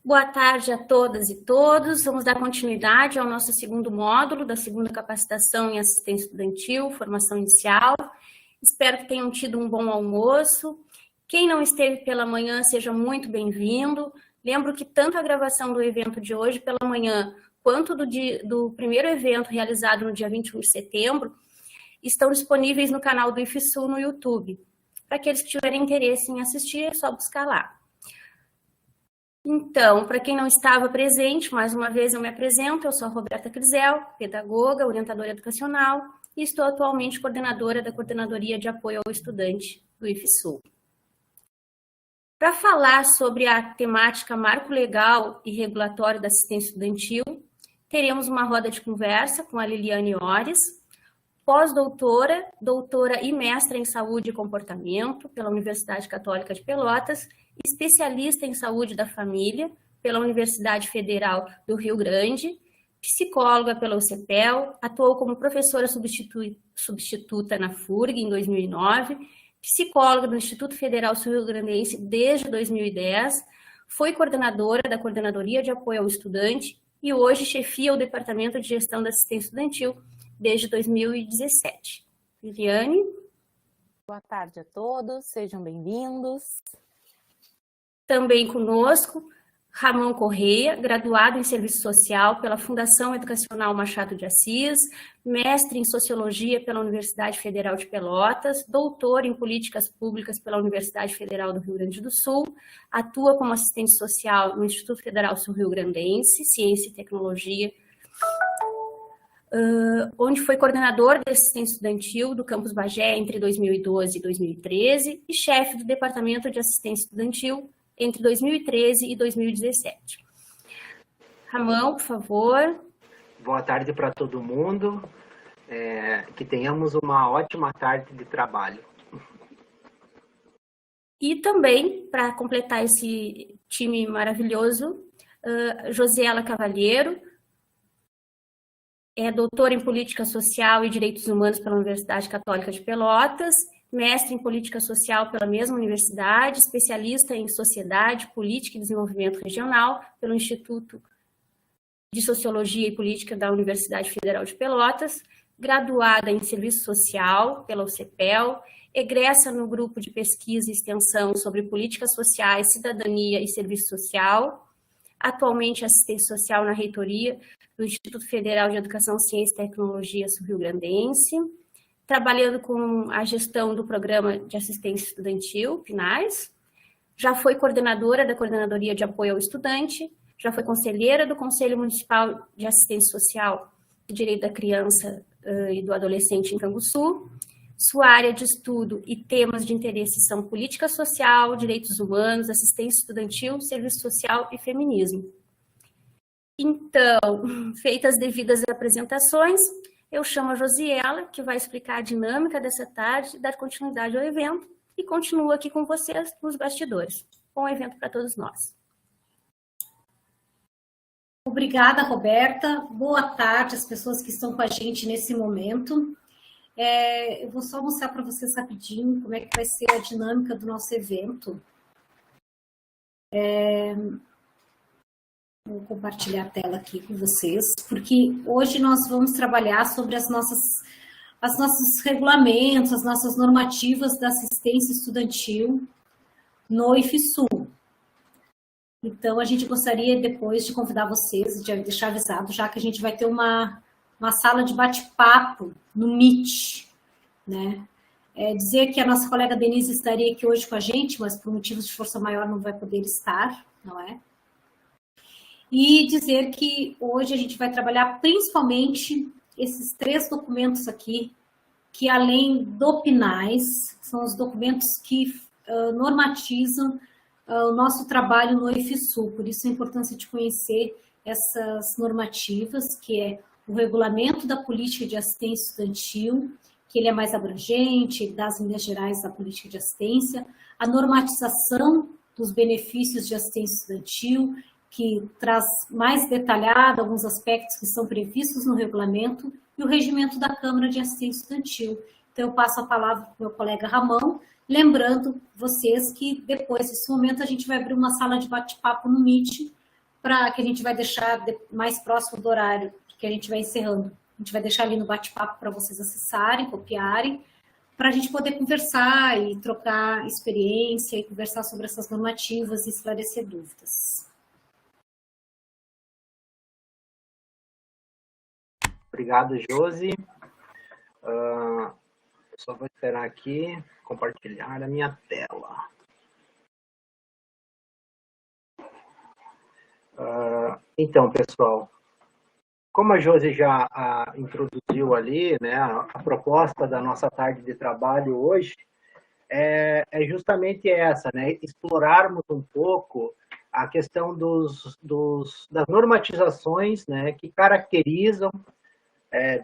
Boa tarde a todas e todos. Vamos dar continuidade ao nosso segundo módulo da segunda capacitação em assistência estudantil, formação inicial. Espero que tenham tido um bom almoço. Quem não esteve pela manhã, seja muito bem-vindo. Lembro que tanto a gravação do evento de hoje pela manhã, quanto do primeiro evento realizado no dia 21 de setembro, estão disponíveis no canal do IFSU no YouTube. Para aqueles que tiverem interesse em assistir, é só buscar lá. Então, para quem não estava presente, mais uma vez eu me apresento, eu sou a Roberta Crizel, pedagoga, orientadora educacional, e estou atualmente coordenadora da Coordenadoria de Apoio ao Estudante do IFSU. Para falar sobre a temática Marco Legal e Regulatório da Assistência Estudantil, teremos uma roda de conversa com a Liliane Ores, pós-doutora, doutora e mestra em Saúde e Comportamento pela Universidade Católica de Pelotas, especialista em saúde da família pela Universidade Federal do Rio Grande, psicóloga pela UCPEL, atuou como professora substituta na FURG em 2009, psicóloga do Instituto Federal Sul-Rio-Grandense desde 2010, foi coordenadora da Coordenadoria de Apoio ao Estudante e hoje chefia o Departamento de Gestão da Assistência Estudantil desde 2017. Liliane? Boa tarde a todos, sejam bem-vindos. Também conosco, Ramon Correia, graduado em Serviço Social pela Fundação Educacional Machado de Assis, mestre em Sociologia pela Universidade Federal de Pelotas, doutor em Políticas Públicas pela Universidade Federal do Rio Grande do Sul, atua como assistente social no Instituto Federal Sul-Rio-Grandense, Ciência e Tecnologia, onde foi coordenador de assistência estudantil do Campus Bagé entre 2012 e 2013 e chefe do Departamento de Assistência Estudantil entre 2013 e 2017. Ramon, por favor. Boa tarde para todo mundo. Que tenhamos uma ótima tarde de trabalho. E também, para completar esse time maravilhoso, Josiela Cavalheiro, é doutora em Política Social e Direitos Humanos pela Universidade Católica de Pelotas, mestre em Política Social pela mesma universidade, especialista em Sociedade, Política e Desenvolvimento Regional pelo Instituto de Sociologia e Política da Universidade Federal de Pelotas, graduada em Serviço Social pela UCPEL, egressa no Grupo de Pesquisa e Extensão sobre Políticas Sociais, Cidadania e Serviço Social, atualmente assistente social na reitoria do Instituto Federal de Educação, Ciência e Tecnologia Sul-Rio-Grandense, trabalhando com a gestão do Programa de Assistência Estudantil, PNAES, já foi coordenadora da Coordenadoria de Apoio ao Estudante, já foi conselheira do Conselho Municipal de Assistência Social e Direito da Criança e do Adolescente em Canguçu. Sua área de estudo e temas de interesse são política social, direitos humanos, assistência estudantil, serviço social e feminismo. Então, feitas as devidas apresentações, eu chamo a Josiela, que vai explicar a dinâmica dessa tarde, dar continuidade ao evento e continuo aqui com vocês nos bastidores. Bom evento para todos nós. Obrigada, Roberta. Boa tarde às pessoas que estão com a gente nesse momento. Eu vou só mostrar para vocês rapidinho como é que vai ser a dinâmica do nosso evento. Vou compartilhar a tela aqui com vocês, porque hoje nós vamos trabalhar sobre os nossos regulamentos, as nossas normativas da assistência estudantil no IFSU. Então, a gente gostaria depois de convidar vocês, de deixar avisado, já que a gente vai ter uma sala de bate-papo no Meet, né? Dizer que a nossa colega Denise estaria aqui hoje com a gente, mas por motivos de força maior não vai poder estar, não é? E dizer que hoje a gente vai trabalhar principalmente esses 3 documentos aqui, que além do PNAES, são os documentos que normatizam o nosso trabalho no IFSU. Por isso a importância de conhecer essas normativas, que é o Regulamento da Política de Assistência Estudantil, que ele é mais abrangente, ele dá as linhas gerais da política de assistência, a normatização dos benefícios de assistência estudantil, que traz mais detalhado alguns aspectos que são previstos no regulamento, e o regimento da Câmara de Assistência Estudantil. Então, eu passo a palavra para o meu colega Ramon, lembrando vocês que depois desse momento a gente vai abrir uma sala de bate-papo no Meet que a gente vai deixar mais próximo do horário, que a gente vai encerrando. A gente vai deixar ali no bate-papo para vocês acessarem, copiarem, para a gente poder conversar e trocar experiência e conversar sobre essas normativas e esclarecer dúvidas. Obrigado, Josi. Só vou esperar aqui compartilhar a minha tela. Então, pessoal, como a Josi já introduziu ali, né, a proposta da nossa tarde de trabalho hoje é justamente essa, né, explorarmos um pouco a questão das normatizações, né, que caracterizam,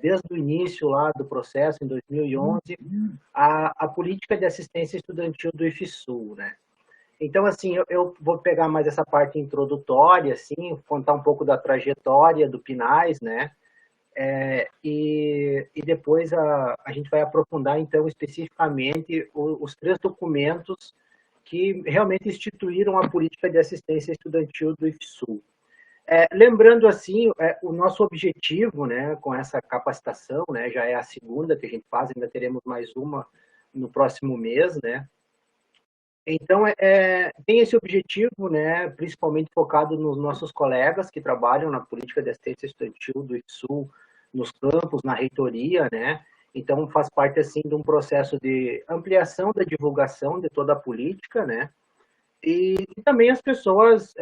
desde o início lá do processo, em 2011, a política de assistência estudantil do IFSU, né. Então, assim, eu vou pegar mais essa parte introdutória, assim, contar um pouco da trajetória do PNAES, né? E depois a gente vai aprofundar, então, especificamente os 3 documentos que realmente instituíram a política de assistência estudantil do IFSU. Lembrando, assim, o nosso objetivo, né, com essa capacitação, né, já é a segunda que a gente faz, ainda teremos mais uma no próximo mês, né? Então, tem esse objetivo, né, principalmente focado nos nossos colegas que trabalham na política de assistência estudantil do IFSU, nos campos, na reitoria, né? Então, faz parte, assim, de um processo de ampliação da divulgação de toda a política, né? E também as pessoas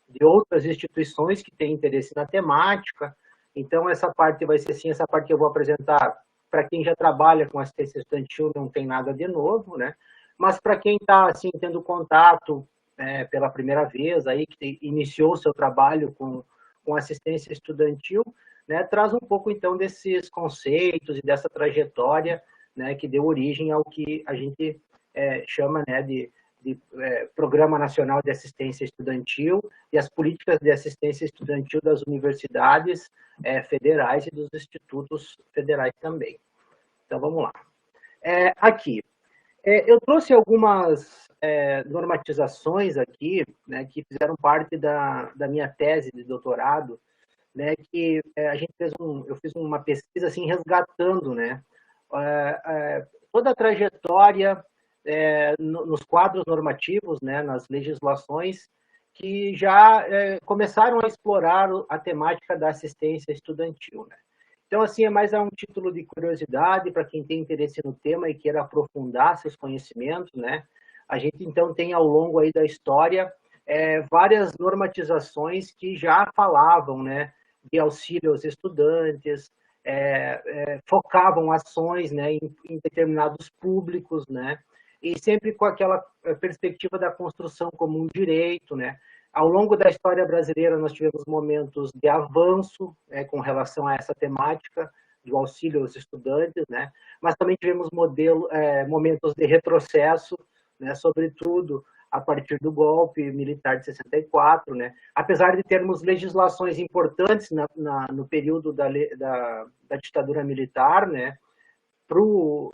de outras instituições que têm interesse na temática. Então, essa parte vai ser, assim, essa parte que eu vou apresentar para quem já trabalha com assistência estudantil, não tem nada de novo, né? Mas para quem está, assim, tendo contato pela primeira vez, aí, que iniciou o seu trabalho com assistência estudantil, né, traz um pouco, então, desses conceitos e dessa trajetória, né, que deu origem ao que a gente chama, né, de Programa Nacional de Assistência Estudantil e as políticas de assistência estudantil das universidades federais e dos institutos federais também. Então, vamos lá. Aqui. Eu trouxe algumas normatizações aqui, né, que fizeram parte da minha tese de doutorado, né, que a gente eu fiz uma pesquisa assim resgatando, né, toda a trajetória nos quadros normativos, né, nas legislações que já começaram a explorar a temática da assistência estudantil, né. Então, assim, é mais um título de curiosidade para quem tem interesse no tema e queira aprofundar seus conhecimentos, né? A gente, então, tem ao longo aí da história várias normatizações que já falavam, né, de auxílio aos estudantes, focavam ações, né, em determinados públicos, né? E sempre com aquela perspectiva da construção como um direito, né? Ao longo da história brasileira, nós tivemos momentos de avanço com relação a essa temática do auxílio aos estudantes, né? Mas também tivemos momentos de retrocesso, né? Sobretudo a partir do golpe militar de 64, né? Apesar de termos legislações importantes no período da ditadura militar, né?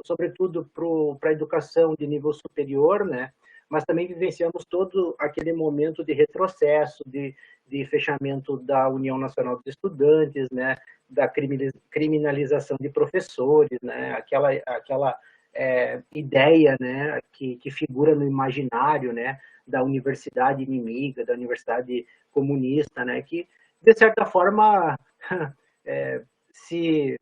Sobretudo para a educação de nível superior, né? Mas também vivenciamos todo aquele momento de retrocesso, de fechamento da União Nacional dos Estudantes, né, da criminalização de professores, né, aquela ideia, né, que figura no imaginário, né, da universidade inimiga, da universidade comunista, né, que, de certa forma, se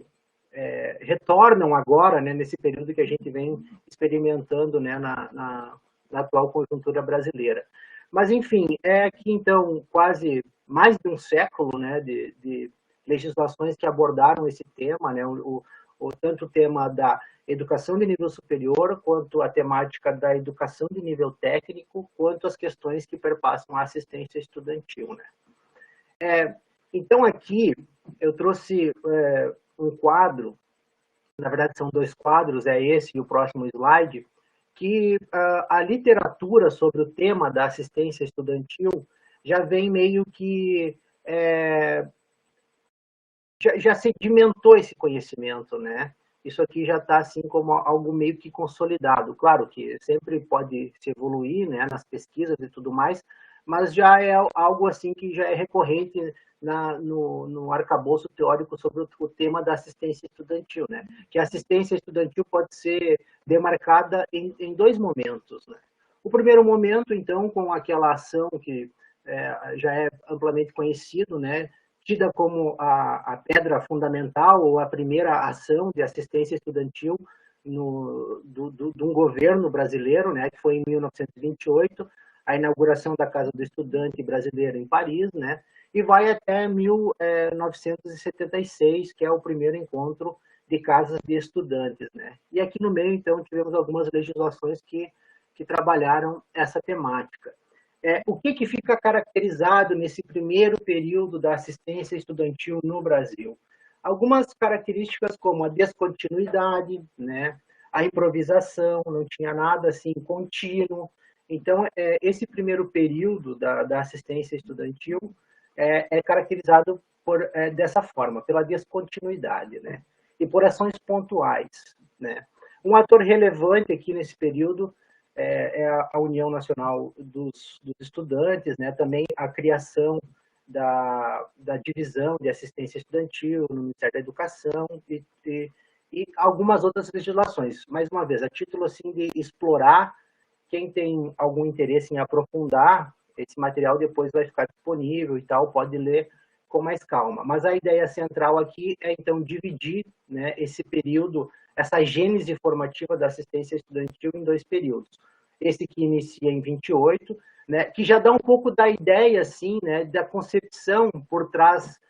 retornam agora, né, nesse período que a gente vem experimentando, né, na atual conjuntura brasileira. Mas, enfim, aqui, então, quase mais de um século, né, de legislações que abordaram esse tema, né, tanto o tema da educação de nível superior, quanto a temática da educação de nível técnico, quanto as questões que perpassam a assistência estudantil, né. Então, aqui, eu trouxe um quadro, na verdade são 2 quadros, esse e o próximo slide, que a literatura sobre o tema da assistência estudantil já vem meio que já sedimentou esse conhecimento, né? Isso aqui já está assim como algo meio que consolidado. Claro que sempre pode se evoluir, né, nas pesquisas e tudo mais, mas já é algo assim que já é recorrente no arcabouço teórico sobre o tema da assistência estudantil, né? Que a assistência estudantil pode ser demarcada em dois momentos, né? O primeiro momento, então, com aquela ação que já é amplamente conhecido, né? Tida como a pedra fundamental ou a primeira ação de assistência estudantil de um governo brasileiro, né? Que foi em 1928, a inauguração da Casa do Estudante Brasileiro em Paris, né? E vai até 1976, que é o primeiro encontro de casas de estudantes, né? E aqui no meio, então, tivemos algumas legislações que trabalharam essa temática. O que fica caracterizado nesse primeiro período da assistência estudantil no Brasil? Algumas características como a descontinuidade, né? A improvisação, não tinha nada assim contínuo. Então, esse primeiro período da assistência estudantil é caracterizado dessa forma, pela descontinuidade, né? E por ações pontuais, né? Um ator relevante aqui nesse período é a União Nacional dos Estudantes, né? Também a criação da divisão de assistência estudantil no Ministério da Educação e algumas outras legislações. Mais uma vez, a título assim de explorar. Quem tem algum interesse em aprofundar esse material, depois vai ficar disponível e tal, pode ler com mais calma. Mas a ideia central aqui é, então, dividir, né, esse período, essa gênese formativa da assistência estudantil em dois períodos. Esse que inicia em 28, né, que já dá um pouco da ideia, assim, né, da concepção por trás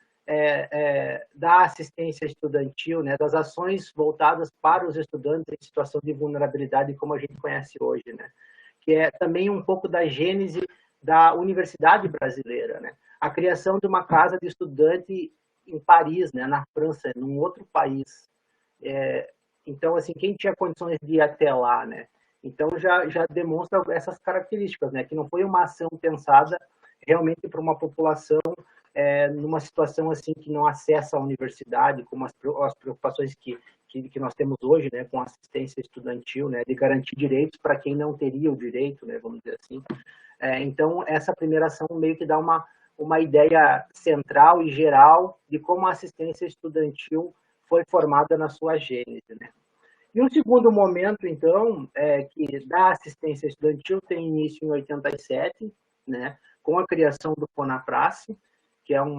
da assistência estudantil, né, das ações voltadas para os estudantes em situação de vulnerabilidade, como a gente conhece hoje, né, que é também um pouco da gênese da universidade brasileira, né, a criação de uma casa de estudante em Paris, né, na França, num outro país. Então, assim, quem tinha condições de ir até lá, né, então já demonstra essas características, né, que não foi uma ação pensada realmente para uma população numa situação assim que não acessa a universidade, como as preocupações que nós temos hoje, né, com assistência estudantil, né, de garantir direitos para quem não teria o direito, né, vamos dizer assim. Então, essa primeira ação meio que dá uma ideia central e geral de como a assistência estudantil foi formada na sua gênese, né. E um segundo momento, então, que da assistência estudantil tem início em 87, né, com a criação do FONAPRACE, que é um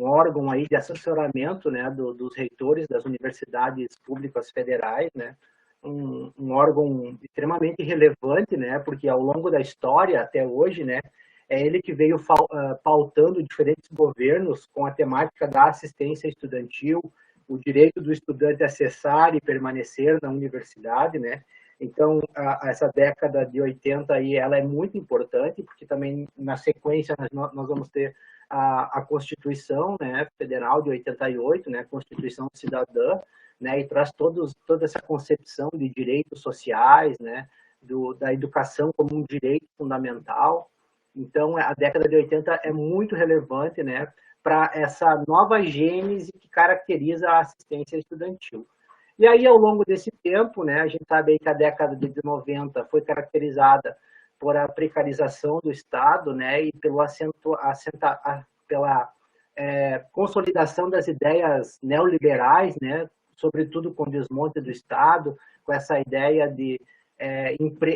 órgão aí de assessoramento, né, dos reitores das universidades públicas federais, né, um órgão extremamente relevante, né, porque ao longo da história até hoje, né, é ele que veio pautando diferentes governos com a temática da assistência estudantil, o direito do estudante a acessar e permanecer na universidade, né. Então, essa década de 80 aí, ela é muito importante, porque também na sequência nós vamos ter a Constituição, né, Federal de 88, né, Constituição Cidadã, né, e traz toda essa concepção de direitos sociais, né, da educação como um direito fundamental. Então, a década de 80 é muito relevante, né, para essa nova gênese que caracteriza a assistência estudantil. E aí, ao longo desse tempo, né, a gente sabe aí que a década de 90 foi caracterizada por a precarização do Estado, né, e pela consolidação das ideias neoliberais, né, sobretudo com o desmonte do Estado, com essa ideia de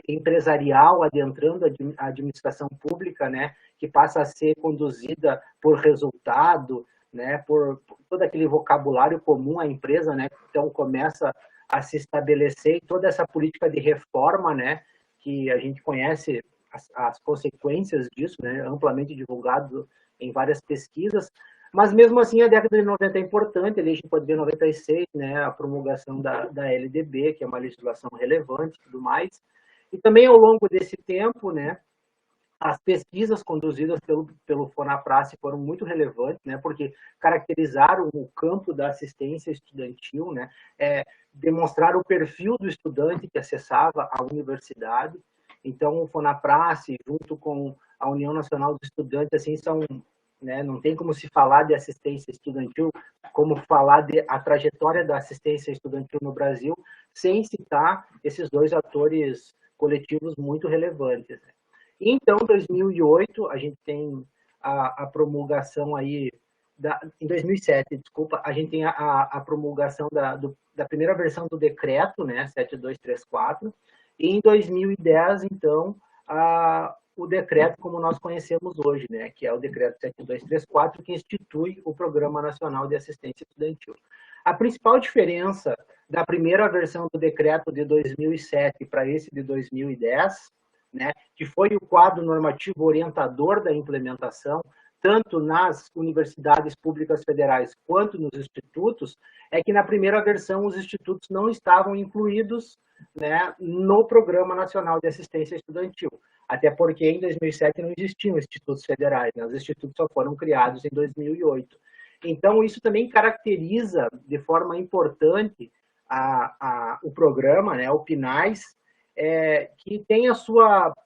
empresarial adentrando a administração pública, né, que passa a ser conduzida por resultado, né, por todo aquele vocabulário comum à empresa, né, então começa a se estabelecer toda essa política de reforma, né, que a gente conhece as consequências disso, né, amplamente divulgado em várias pesquisas, mas mesmo assim a década de 90 é importante, ali a gente pode ver 96, né, a promulgação da LDB, que é uma legislação relevante e tudo mais, e também ao longo desse tempo, né, as pesquisas conduzidas pelo FONAPRACE foram muito relevantes, né, porque caracterizaram o campo da assistência estudantil, né, demonstraram o perfil do estudante que acessava a universidade. Então, o FONAPRACE, junto com a União Nacional dos Estudantes, assim, né, não tem como se falar de assistência estudantil, como falar de a trajetória da assistência estudantil no Brasil, sem citar esses dois atores coletivos muito relevantes, né? E então, em 2008, a gente tem a promulgação aí, em 2007, desculpa, a gente tem a promulgação da primeira versão do decreto, né, 7234, e em 2010, então, o decreto como nós conhecemos hoje, né, que é o decreto 7234, que institui o Programa Nacional de Assistência Estudantil. A principal diferença da primeira versão do decreto de 2007 para esse de 2010, né, que foi o quadro normativo orientador da implementação, tanto nas universidades públicas federais quanto nos institutos, é que na primeira versão os institutos não estavam incluídos, né, no Programa Nacional de Assistência Estudantil. Até porque em 2007 não existiam institutos federais, né? Os institutos só foram criados em 2008. Então, isso também caracteriza de forma importante o programa, né, o PNAES, que tem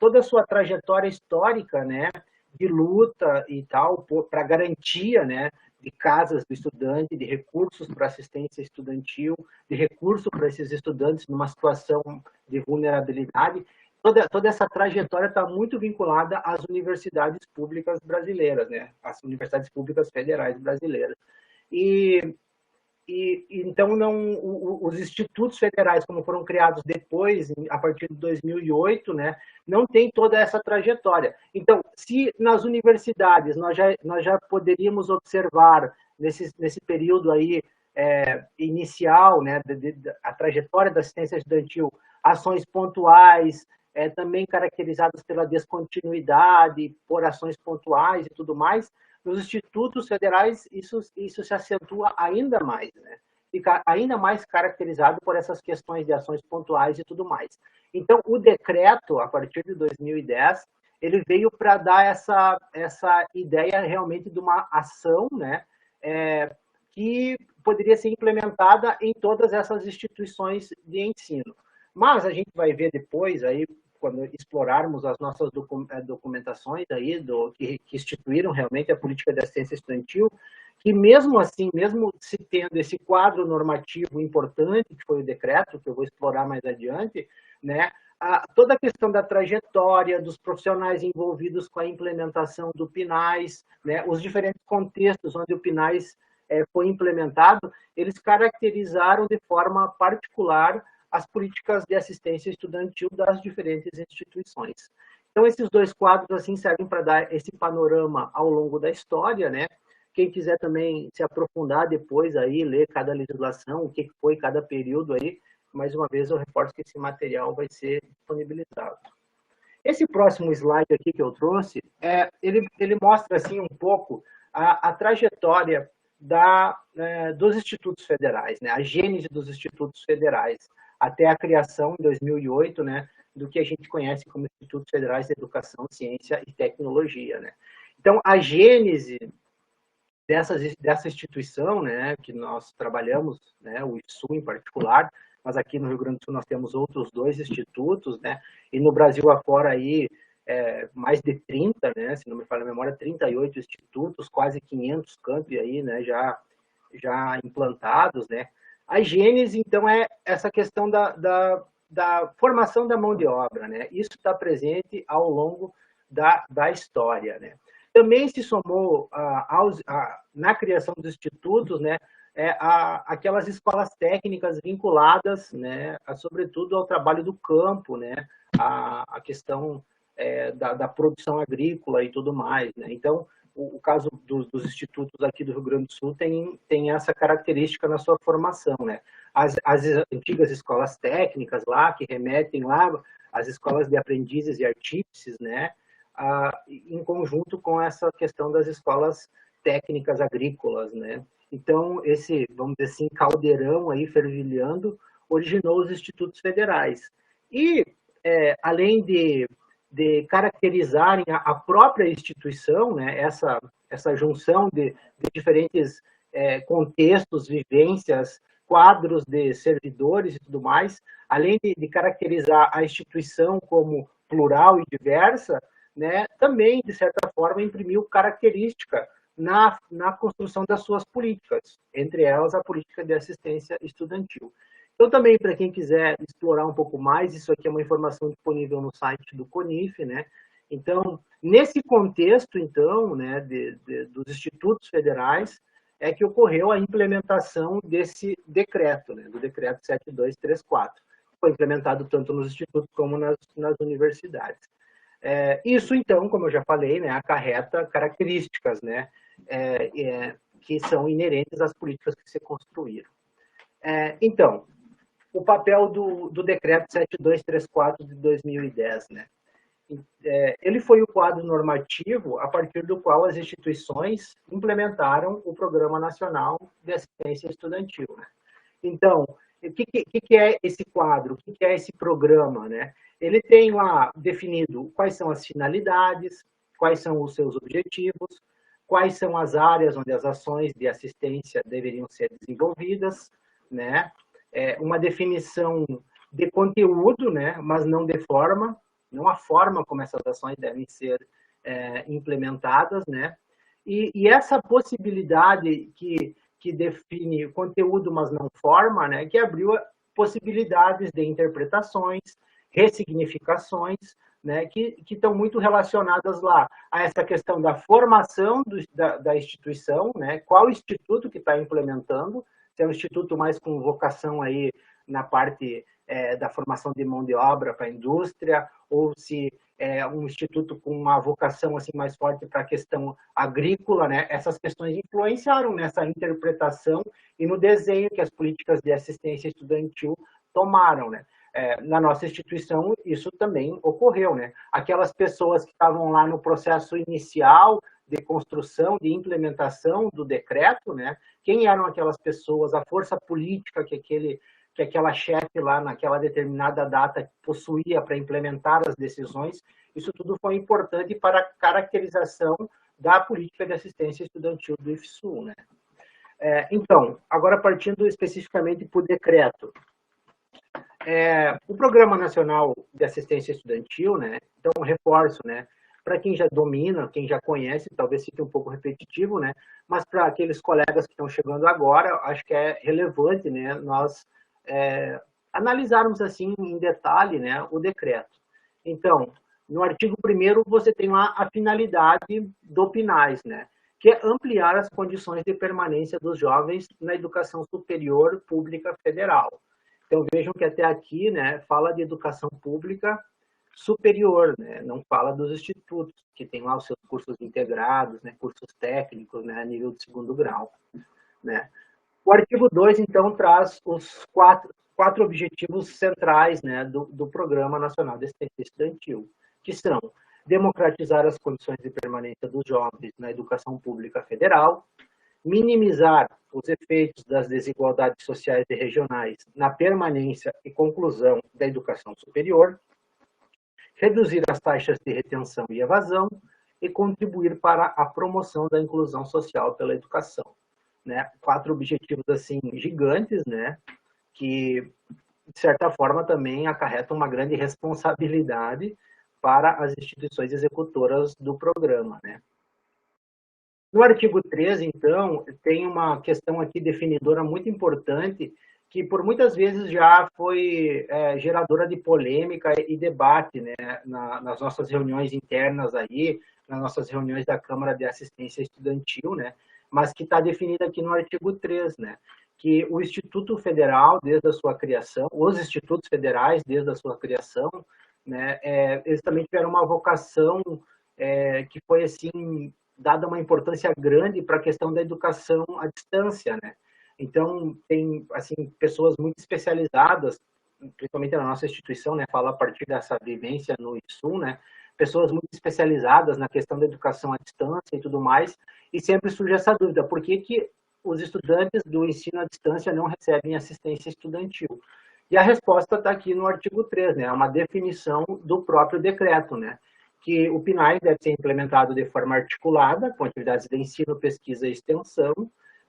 toda a sua trajetória histórica, né, de luta e tal, para garantia, né, de casas do estudante, de recursos para assistência estudantil, de recurso para esses estudantes numa situação de vulnerabilidade. Toda essa trajetória está muito vinculada às universidades públicas brasileiras, né? Às universidades públicas federais brasileiras. Então, os institutos federais, como foram criados depois, a partir de 2008, né, não tem toda essa trajetória. Então, se nas universidades nós já poderíamos observar, nesse período aí inicial, né, a trajetória da assistência estudantil, ações pontuais, também caracterizadas pela descontinuidade, por ações pontuais e tudo mais, nos institutos federais isso se acentua ainda mais, né? Fica ainda mais caracterizado por essas questões de ações pontuais e tudo mais. Então, o decreto, a partir de 2010, ele veio para dar essa ideia realmente de uma ação, né, que poderia ser implementada em todas essas instituições de ensino. Mas a gente vai ver depois, aí, quando explorarmos as nossas documentações aí que instituíram realmente a política de assistência estudantil, que mesmo assim, mesmo se tendo esse quadro normativo importante, que foi o decreto, que eu vou explorar mais adiante, né, toda a questão da trajetória, dos profissionais envolvidos com a implementação do PNAES, né, os diferentes contextos onde o PNAES foi implementado, eles caracterizaram de forma particular as políticas de assistência estudantil das diferentes instituições. Então, esses dois quadros assim servem para dar esse panorama ao longo da história, né? Quem quiser também se aprofundar depois aí, ler cada legislação, o que foi cada período aí, mais uma vez eu reforço que esse material vai ser disponibilizado. Esse próximo slide aqui que eu trouxe, ele mostra assim um pouco a trajetória dos institutos federais, né? A gênese dos institutos federais, até a criação, em 2008, né, do que a gente conhece como Institutos Federais de Educação, Ciência e Tecnologia, né? Então, a gênese dessa instituição, né, que nós trabalhamos, né, o IFSU em particular, mas aqui no Rio Grande do Sul nós temos outros 2 institutos, né, e no Brasil afora aí, mais de 30, né, se não me falha a memória, 38 institutos, quase 500 campi aí, né, já implantados, né. A gênese, então, é essa questão da formação da mão de obra, né? Isso está presente ao longo da história, né? Também se somou na criação dos institutos, né, aquelas escolas técnicas vinculadas, né, sobretudo ao trabalho do campo, né, a questão da produção agrícola e tudo mais, né? Então, o caso dos institutos aqui do Rio Grande do Sul tem essa característica na sua formação, né? As antigas escolas técnicas lá, que remetem lá às escolas de aprendizes e artífices, né? Em conjunto com essa questão das escolas técnicas agrícolas, né? Então, esse, vamos dizer assim, caldeirão aí fervilhando originou os institutos federais. E, além de caracterizarem a própria instituição, né, essa junção de diferentes contextos, vivências, quadros de servidores e tudo mais, além de caracterizar a instituição como plural e diversa, né, também, de certa forma, imprimiu característica na construção das suas políticas, entre elas a política de assistência estudantil. Então, também, para quem quiser explorar um pouco mais, isso aqui é uma informação disponível no site do CONIF, né? Então, nesse contexto, então, né, dos institutos federais, é que ocorreu a implementação desse decreto, né, do decreto 7234. Foi implementado tanto nos institutos como nas universidades. Isso, então, como eu já falei, né, acarreta características, né, que são inerentes às políticas que se construíram. Então, o papel do decreto 7234 de 2010, né? Ele foi o quadro normativo a partir do qual as instituições implementaram o Programa Nacional de Assistência Estudantil, né? Então, o que é esse quadro? O que é esse programa, né? Ele tem lá definido quais são as finalidades, quais são os seus objetivos, quais são as áreas onde as ações de assistência deveriam ser desenvolvidas, né? Uma definição de conteúdo, né? Mas não de forma, não a forma como essas ações devem ser implementadas, né? E essa possibilidade que define o conteúdo, mas não forma, né? Que abriu possibilidades de interpretações, ressignificações, né? Que estão muito relacionadas lá a essa questão da formação da instituição, né? Qual instituto que está implementando, se é um instituto mais com vocação aí na parte da formação de mão de obra para a indústria, ou se é um instituto com uma vocação assim mais forte para a questão agrícola, né? Essas questões influenciaram nessa interpretação e no desenho que as políticas de assistência estudantil tomaram, né? Na nossa instituição, isso também ocorreu, né? Aquelas pessoas que estavam lá no processo inicial de construção, de implementação do decreto, né? Quem eram aquelas pessoas, a força política que aquela chefe lá naquela determinada data possuía para implementar as decisões, isso tudo foi importante para a caracterização da política de assistência estudantil do IFSU, né? Então, agora partindo especificamente para o decreto. O Programa Nacional de Assistência Estudantil, né? Então, reforço, né? Para quem já domina, quem já conhece, talvez fique um pouco repetitivo, né? Mas para aqueles colegas que estão chegando agora, acho que é relevante, né? Nós analisarmos assim em detalhe, né, o decreto. Então, no artigo 1º, você tem lá a finalidade do PNAES, né, que é ampliar as condições de permanência dos jovens na educação superior pública federal. Então, vejam que até aqui, né, fala de educação pública superior, né, não fala dos institutos, que tem lá os seus cursos integrados, né, cursos técnicos, né, a nível de 2º grau, né. O artigo 2, então, traz os quatro objetivos centrais, né, do Programa Nacional de Assistência Estudantil, que são democratizar as condições de permanência dos jovens na educação pública federal, minimizar os efeitos das desigualdades sociais e regionais na permanência e conclusão da educação superior, reduzir as taxas de retenção e evasão e contribuir para a promoção da inclusão social pela educação. Né, 4 objetivos assim gigantes, né, que de certa forma também acarretam uma grande responsabilidade para as instituições executoras do programa, né. No artigo 13, então, tem uma questão aqui definidora muito importante que por muitas vezes já foi geradora de polêmica e debate, né, nas nossas reuniões internas aí, nas nossas reuniões da Câmara de Assistência Estudantil, né, mas que está definida aqui no artigo 3, né, que o Instituto Federal, desde a sua criação, os institutos federais, desde a sua criação, né, eles também tiveram uma vocação que foi, assim, dada uma importância grande para a questão da educação à distância, né. Então, tem, assim, pessoas muito especializadas, principalmente na nossa instituição, né, fala a partir dessa vivência no IFSU, né, pessoas muito especializadas na questão da educação à distância e tudo mais, e sempre surge essa dúvida, por que os estudantes do ensino à distância não recebem assistência estudantil? E a resposta está aqui no artigo 3, né, é uma definição do próprio decreto, né, que o PNAE deve ser implementado de forma articulada, com atividades de ensino, pesquisa e extensão,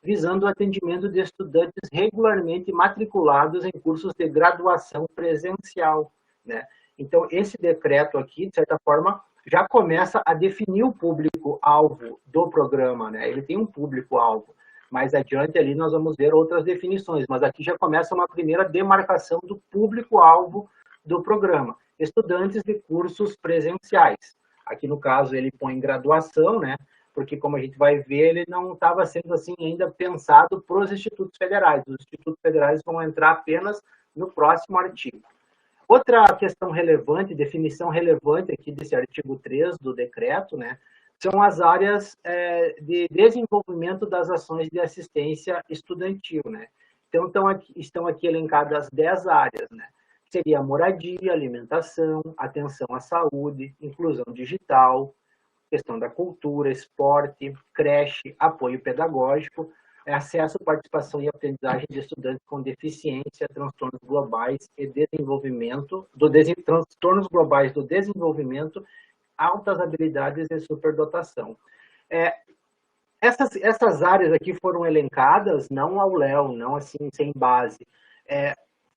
visando o atendimento de estudantes regularmente matriculados em cursos de graduação presencial, né. Então, esse decreto aqui, de certa forma, já começa a definir o público-alvo do programa, né? Ele tem um público-alvo. Mais adiante ali nós vamos ver outras definições, mas aqui já começa uma primeira demarcação do público-alvo do programa. Estudantes de cursos presenciais. Aqui, no caso, ele põe graduação, né? Porque, como a gente vai ver, ele não estava sendo assim ainda pensado para os institutos federais. Os institutos federais vão entrar apenas no próximo artigo. Outra questão relevante, definição relevante aqui desse artigo 3 do decreto, né, são as áreas de desenvolvimento das ações de assistência estudantil, né? Então, estão aqui elencadas 10 áreas, né? Seria moradia, alimentação, atenção à saúde, inclusão digital, questão da cultura, esporte, creche, apoio pedagógico, acesso, participação e aprendizagem de estudantes com deficiência, transtornos globais e desenvolvimento, transtornos globais do desenvolvimento, altas habilidades e superdotação. Essas áreas aqui foram elencadas não ao léu, não assim, sem base.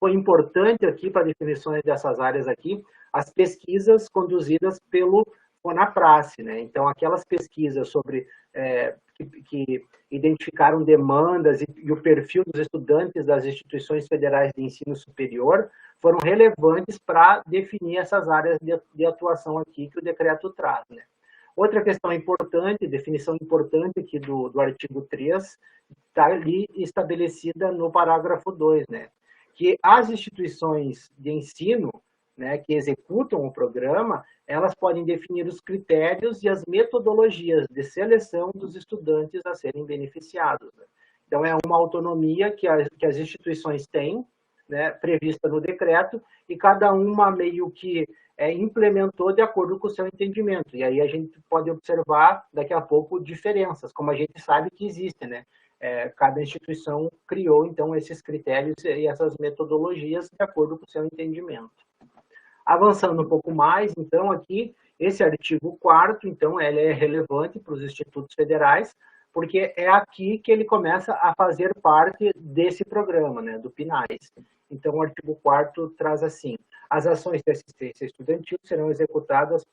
Foi importante aqui, para definições dessas áreas aqui, as pesquisas conduzidas pelo FONAPRACE, né? Então, aquelas pesquisas sobre que identificaram demandas e o perfil dos estudantes das instituições federais de ensino superior foram relevantes para definir essas áreas de atuação aqui que o decreto traz, né? Outra questão importante, definição importante aqui do artigo 3, está ali estabelecida no parágrafo 2, né? Que as instituições de ensino, né, que executam o programa, elas podem definir os critérios e as metodologias de seleção dos estudantes a serem beneficiados, né? Então, é uma autonomia que as instituições têm, né, prevista no decreto, e cada uma meio que implementou de acordo com o seu entendimento. E aí a gente pode observar, daqui a pouco, diferenças, como a gente sabe que existem, né? Cada instituição criou, então, esses critérios e essas metodologias de acordo com o seu entendimento. Avançando um pouco mais, então, aqui, esse artigo 4º, então, ele é relevante para os institutos federais, porque é aqui que ele começa a fazer parte desse programa, né, do PNAES. Então, o artigo 4º traz assim: as ações de assistência estudantil serão executadas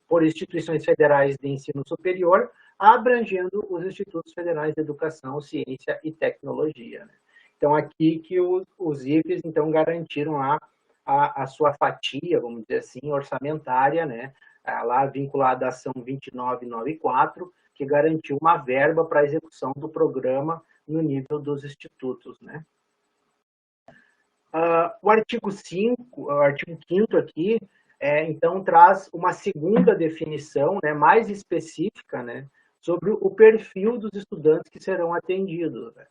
por instituições federais de ensino superior, abrangendo os institutos federais de educação, ciência e tecnologia, né? Então, aqui que os IFES, então, garantiram a sua fatia, vamos dizer assim, orçamentária, né, lá vinculada à ação 2994, que garantiu uma verba para a execução do programa no nível dos institutos, né. O artigo 5º aqui, então, traz uma segunda definição, né, mais específica, né, sobre o perfil dos estudantes que serão atendidos, né.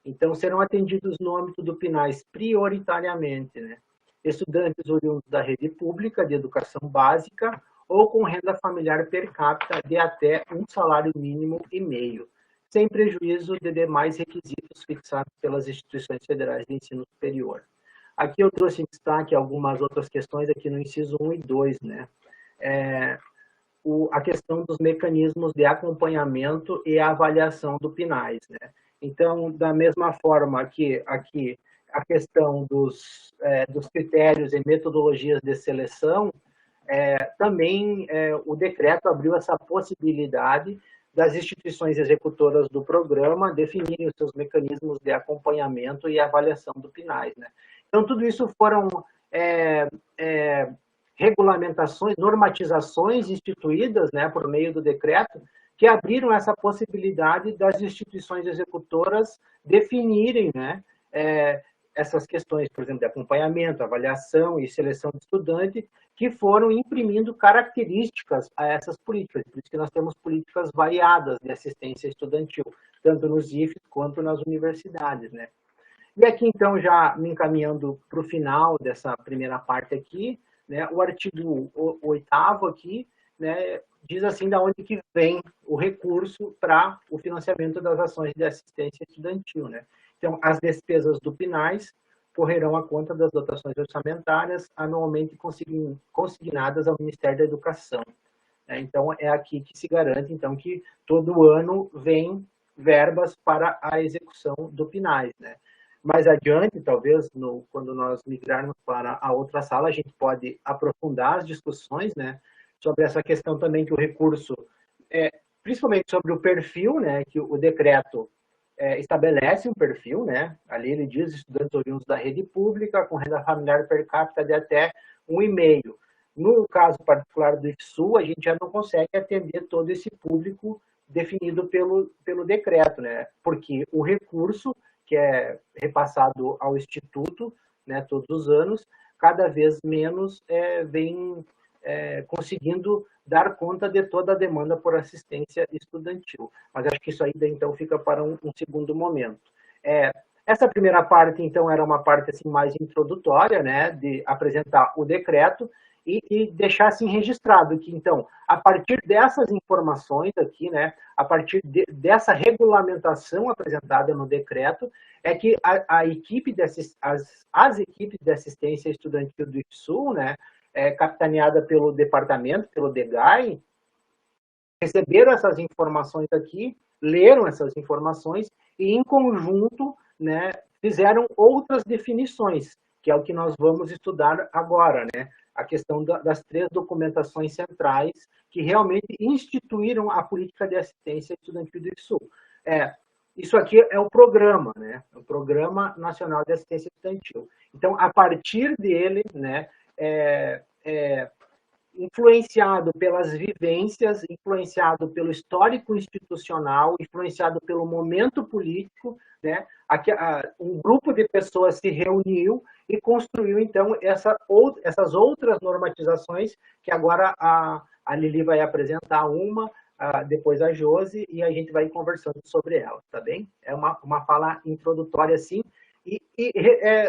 Então, serão atendidos no âmbito do PNAES prioritariamente, né, estudantes oriundos da rede pública de educação básica ou com renda familiar per capita de até um salário mínimo e meio, sem prejuízo de demais requisitos fixados pelas instituições federais de ensino superior. Aqui eu trouxe em destaque algumas outras questões aqui no inciso 1 e 2, né? A questão dos mecanismos de acompanhamento e avaliação do PNAES, né? Então, da mesma forma que aqui a questão dos critérios e metodologias de seleção, também o decreto abriu essa possibilidade das instituições executoras do programa definirem os seus mecanismos de acompanhamento e avaliação do PNAES, né? Então, tudo isso foram regulamentações, normatizações instituídas, né, por meio do decreto, que abriram essa possibilidade das instituições executoras definirem, né, essas questões, por exemplo, de acompanhamento, avaliação e seleção de estudante, que foram imprimindo características a essas políticas. Por isso que nós temos políticas variadas de assistência estudantil, tanto nos IFES quanto nas universidades, né. E aqui, então, já me encaminhando para o final dessa primeira parte aqui, né, o artigo 8º aqui, né, diz assim da onde que vem o recurso para o financiamento das ações de assistência estudantil, né. Então, as despesas do PNAES correrão à conta das dotações orçamentárias anualmente consignadas ao Ministério da Educação. Então, é aqui que se garante, então, que todo ano vem verbas para a execução do PNAES, né. Mais adiante, talvez, quando nós migrarmos para a outra sala, a gente pode aprofundar as discussões, né, sobre essa questão também que o recurso, principalmente sobre o perfil, né, que o decreto estabelece um perfil, né, ali ele diz estudantes oriundos da rede pública com renda familiar per capita de até 1,5. No caso particular do IFSU, a gente já não consegue atender todo esse público definido pelo decreto, né? Porque o recurso que é repassado ao Instituto, né, todos os anos, cada vez menos vem conseguindo dar conta de toda a demanda por assistência estudantil. Mas acho que isso ainda, então, fica para um segundo momento. Essa primeira parte, então, era uma parte assim, mais introdutória, né, de apresentar o decreto e deixar assim registrado que, então, a partir dessas informações aqui, né, a partir dessa regulamentação apresentada no decreto, é que a equipe as equipes de assistência estudantil do IFSU, né, capitaneada pelo departamento, pelo DEGAI, receberam essas informações aqui, leram essas informações e, em conjunto, né, fizeram outras definições, que é o que nós vamos estudar agora, né? A questão das 3 documentações centrais que realmente instituíram a política de assistência estudantil do IFSU. Isso aqui é o programa, né? O Programa Nacional de Assistência Estudantil. Então, a partir dele, né, influenciado pelas vivências, influenciado pelo histórico institucional, influenciado pelo momento político, né? Um grupo de pessoas se reuniu e construiu, então, essas outras normatizações, que agora a Lili vai apresentar depois a Josi, e a gente vai conversando sobre ela, tá bem? É uma fala introdutória, assim,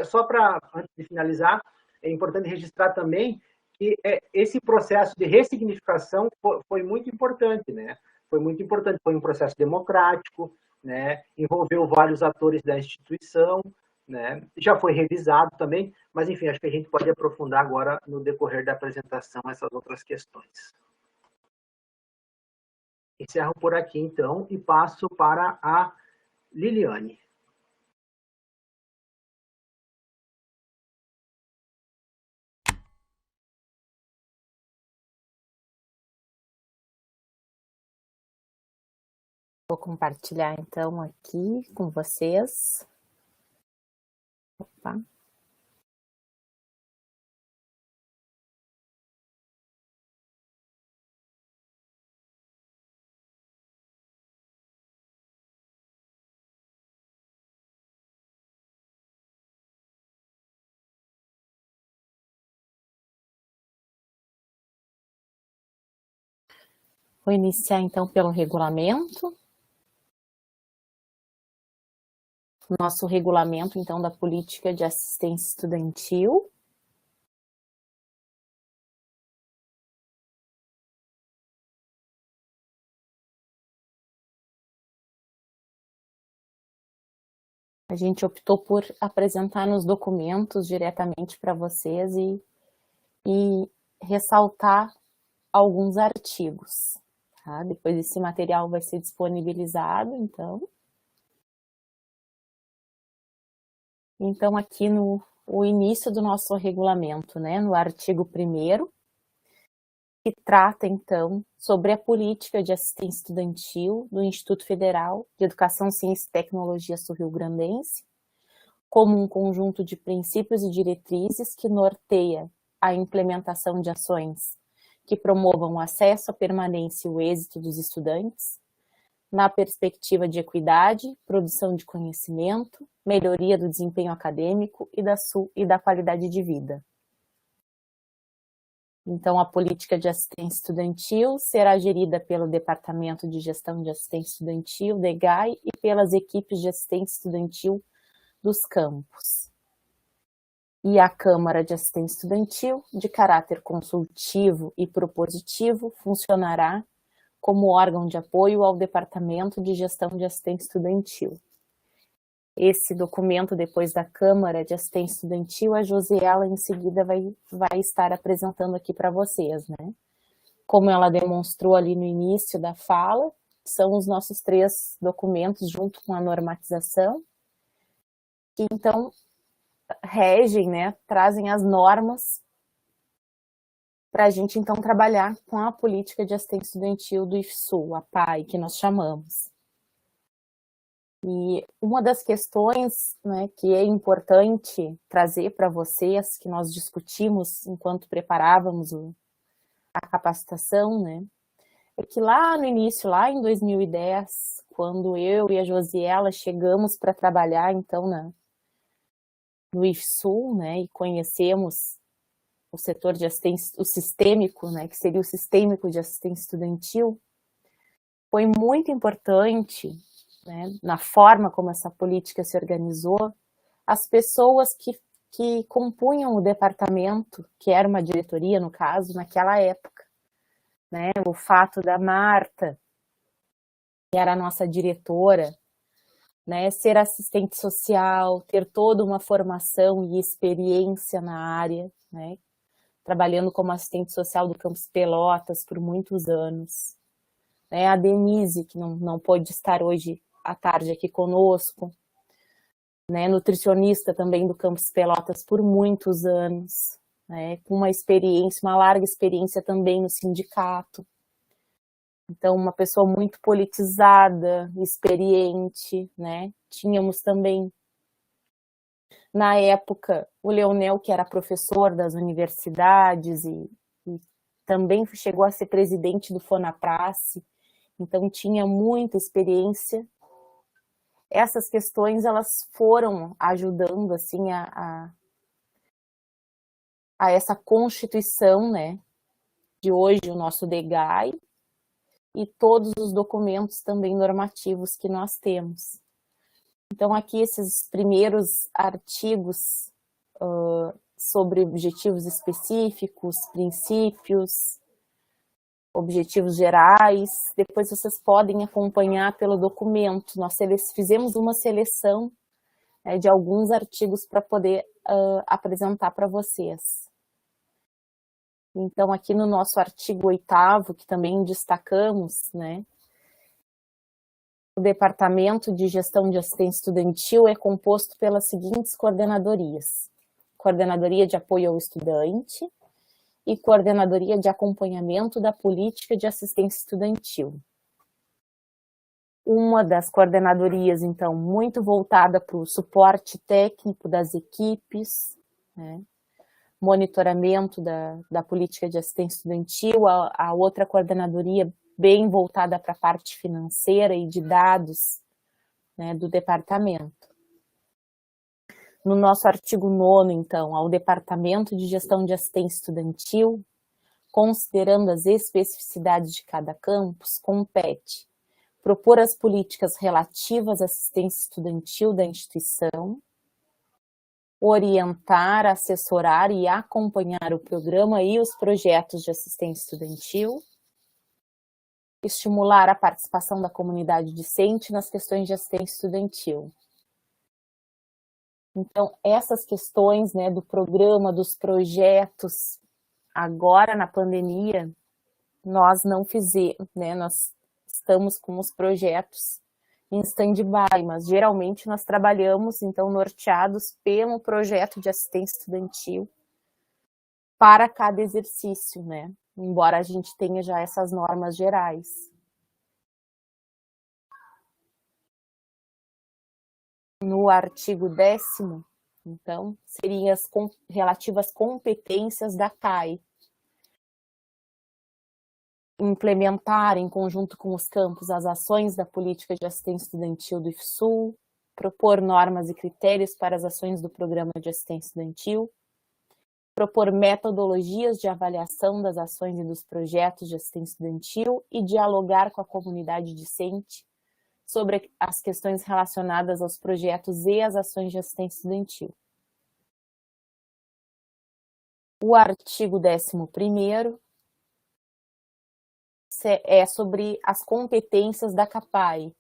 só para, antes de finalizar, é importante registrar também que esse processo de ressignificação foi muito importante, né? Foi muito importante, foi um processo democrático, né? Envolveu vários atores da instituição, né? Já foi revisado também, mas enfim, acho que a gente pode aprofundar agora no decorrer da apresentação essas outras questões. Encerro por aqui, então, e passo para a Liliane. Vou compartilhar, então, aqui com vocês. Opa. Vou iniciar, então, pelo regulamento. Nosso regulamento, então, da política de assistência estudantil. A gente optou por apresentar nos documentos diretamente para vocês e ressaltar alguns artigos. Tá? Depois esse material vai ser disponibilizado, então. Então, aqui no início do nosso regulamento, né, no artigo 1º, que trata, então, sobre a política de assistência estudantil do Instituto Federal de Educação, Ciência e Tecnologia sul-rio-grandense, como um conjunto de princípios e diretrizes que norteia a implementação de ações que promovam o acesso, a permanência e o êxito dos estudantes, na perspectiva de equidade, produção de conhecimento, melhoria do desempenho acadêmico e da qualidade de vida. Então, a política de assistência estudantil será gerida pelo Departamento de Gestão de Assistência Estudantil, DEGAI, e pelas equipes de assistência estudantil dos campos. E a Câmara de Assistência Estudantil, de caráter consultivo e propositivo, funcionará como órgão de apoio ao Departamento de Gestão de Assistência Estudantil. Esse documento, depois da Câmara de Assistência Estudantil, a Josiela, em seguida, vai estar apresentando aqui para vocês, né? Como ela demonstrou ali no início da fala, são os nossos 3 documentos, junto com a normatização, que, então, regem, né, trazem as normas para a gente, então, trabalhar com a política de assistência estudantil do IFSU, a PAI, que nós chamamos. E uma das questões, né, que é importante trazer para vocês, que nós discutimos enquanto preparávamos a capacitação, né, é que lá no início, lá em 2010, quando eu e a Josiela chegamos para trabalhar, então, no IFSU, né, e conhecemos o setor de assistência, o sistêmico, né, que seria o sistêmico de assistência estudantil, foi muito importante, né, na forma como essa política se organizou, as pessoas que compunham o departamento, que era uma diretoria, no caso, naquela época, né, o fato da Marta, que era a nossa diretora, né, ser assistente social, ter toda uma formação e experiência na área, né, trabalhando como assistente social do Campus Pelotas por muitos anos. Né, a Denise, que não pôde estar hoje à tarde aqui conosco, né, nutricionista também do Campus Pelotas por muitos anos, né, com uma experiência, uma larga experiência também no sindicato. Então, uma pessoa muito politizada, experiente, né? Tínhamos também, na época, o Leonel, que era professor das universidades e também chegou a ser presidente do Fonaprace, então tinha muita experiência. Essas questões, elas foram ajudando, assim, a essa constituição, né? De hoje, o nosso DEGAI, e todos os documentos também normativos que nós temos. Então, aqui esses primeiros artigos sobre objetivos específicos, princípios, objetivos gerais, depois vocês podem acompanhar pelo documento. Nós fizemos uma seleção, né, de alguns artigos para poder apresentar para vocês. Então, aqui no nosso artigo 8º, que também destacamos, né, o Departamento de Gestão de Assistência Estudantil é composto pelas seguintes coordenadorias: Coordenadoria de Apoio ao Estudante e Coordenadoria de Acompanhamento da Política de Assistência Estudantil. Uma das coordenadorias, então, muito voltada para o suporte técnico das equipes, né, monitoramento da política de assistência estudantil, a outra coordenadoria bem voltada para a parte financeira e de dados, né, do departamento. No nosso artigo 9º, então, ao Departamento de Gestão de Assistência Estudantil, considerando as especificidades de cada campus, compete propor as políticas relativas à assistência estudantil da instituição, orientar, assessorar e acompanhar o programa e os projetos de assistência estudantil, estimular a participação da comunidade discente nas questões de assistência estudantil. Então, essas questões, né, do programa, dos projetos, agora na pandemia, nós não fizemos, né, nós estamos com os projetos em stand-by, mas geralmente nós trabalhamos, então, norteados pelo projeto de assistência estudantil para cada exercício, né? Embora a gente tenha já essas normas gerais. No artigo 10º, então, seriam as relativas competências da CAI. Implementar, em conjunto com os campos, as ações da política de assistência estudantil do IFSU, propor normas e critérios para as ações do programa de assistência estudantil, propor metodologias de avaliação das ações e dos projetos de assistência estudantil e dialogar com a comunidade discente sobre as questões relacionadas aos projetos e às ações de assistência estudantil. O artigo 11º é sobre as competências da CAPAI,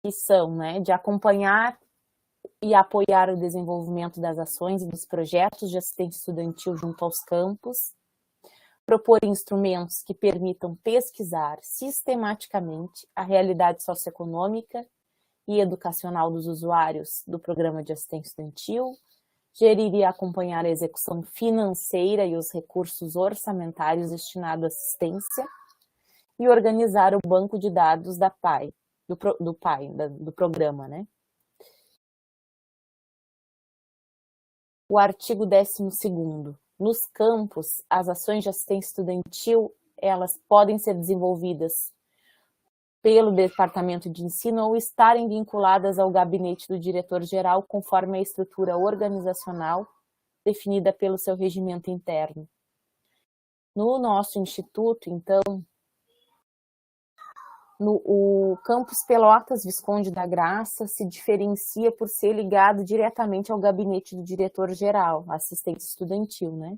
que são, né, de acompanhar e apoiar o desenvolvimento das ações e dos projetos de assistência estudantil junto aos campos, propor instrumentos que permitam pesquisar sistematicamente a realidade socioeconômica e educacional dos usuários do programa de assistência estudantil, gerir e acompanhar a execução financeira e os recursos orçamentários destinados à assistência e organizar o banco de dados da PAI, do programa, né? O artigo 12º, nos campos, as ações de assistência estudantil, elas podem ser desenvolvidas pelo Departamento de Ensino ou estarem vinculadas ao gabinete do diretor-geral, conforme a estrutura organizacional definida pelo seu regimento interno. No nosso instituto, então, o campus Pelotas Visconde da Graça se diferencia por ser ligado diretamente ao gabinete do diretor-geral, assistência estudantil, né?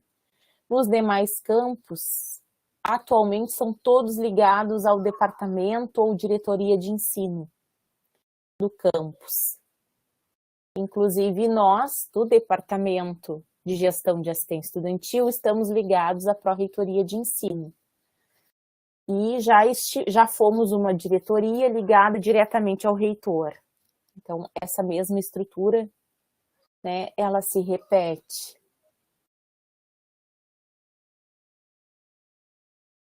Nos demais campos, atualmente são todos ligados ao departamento ou diretoria de ensino do campus. Inclusive nós, do Departamento de Gestão de Assistência Estudantil, estamos ligados à Pró-Reitoria de Ensino. E já fomos uma diretoria ligada diretamente ao reitor. Então, essa mesma estrutura, né, ela se repete.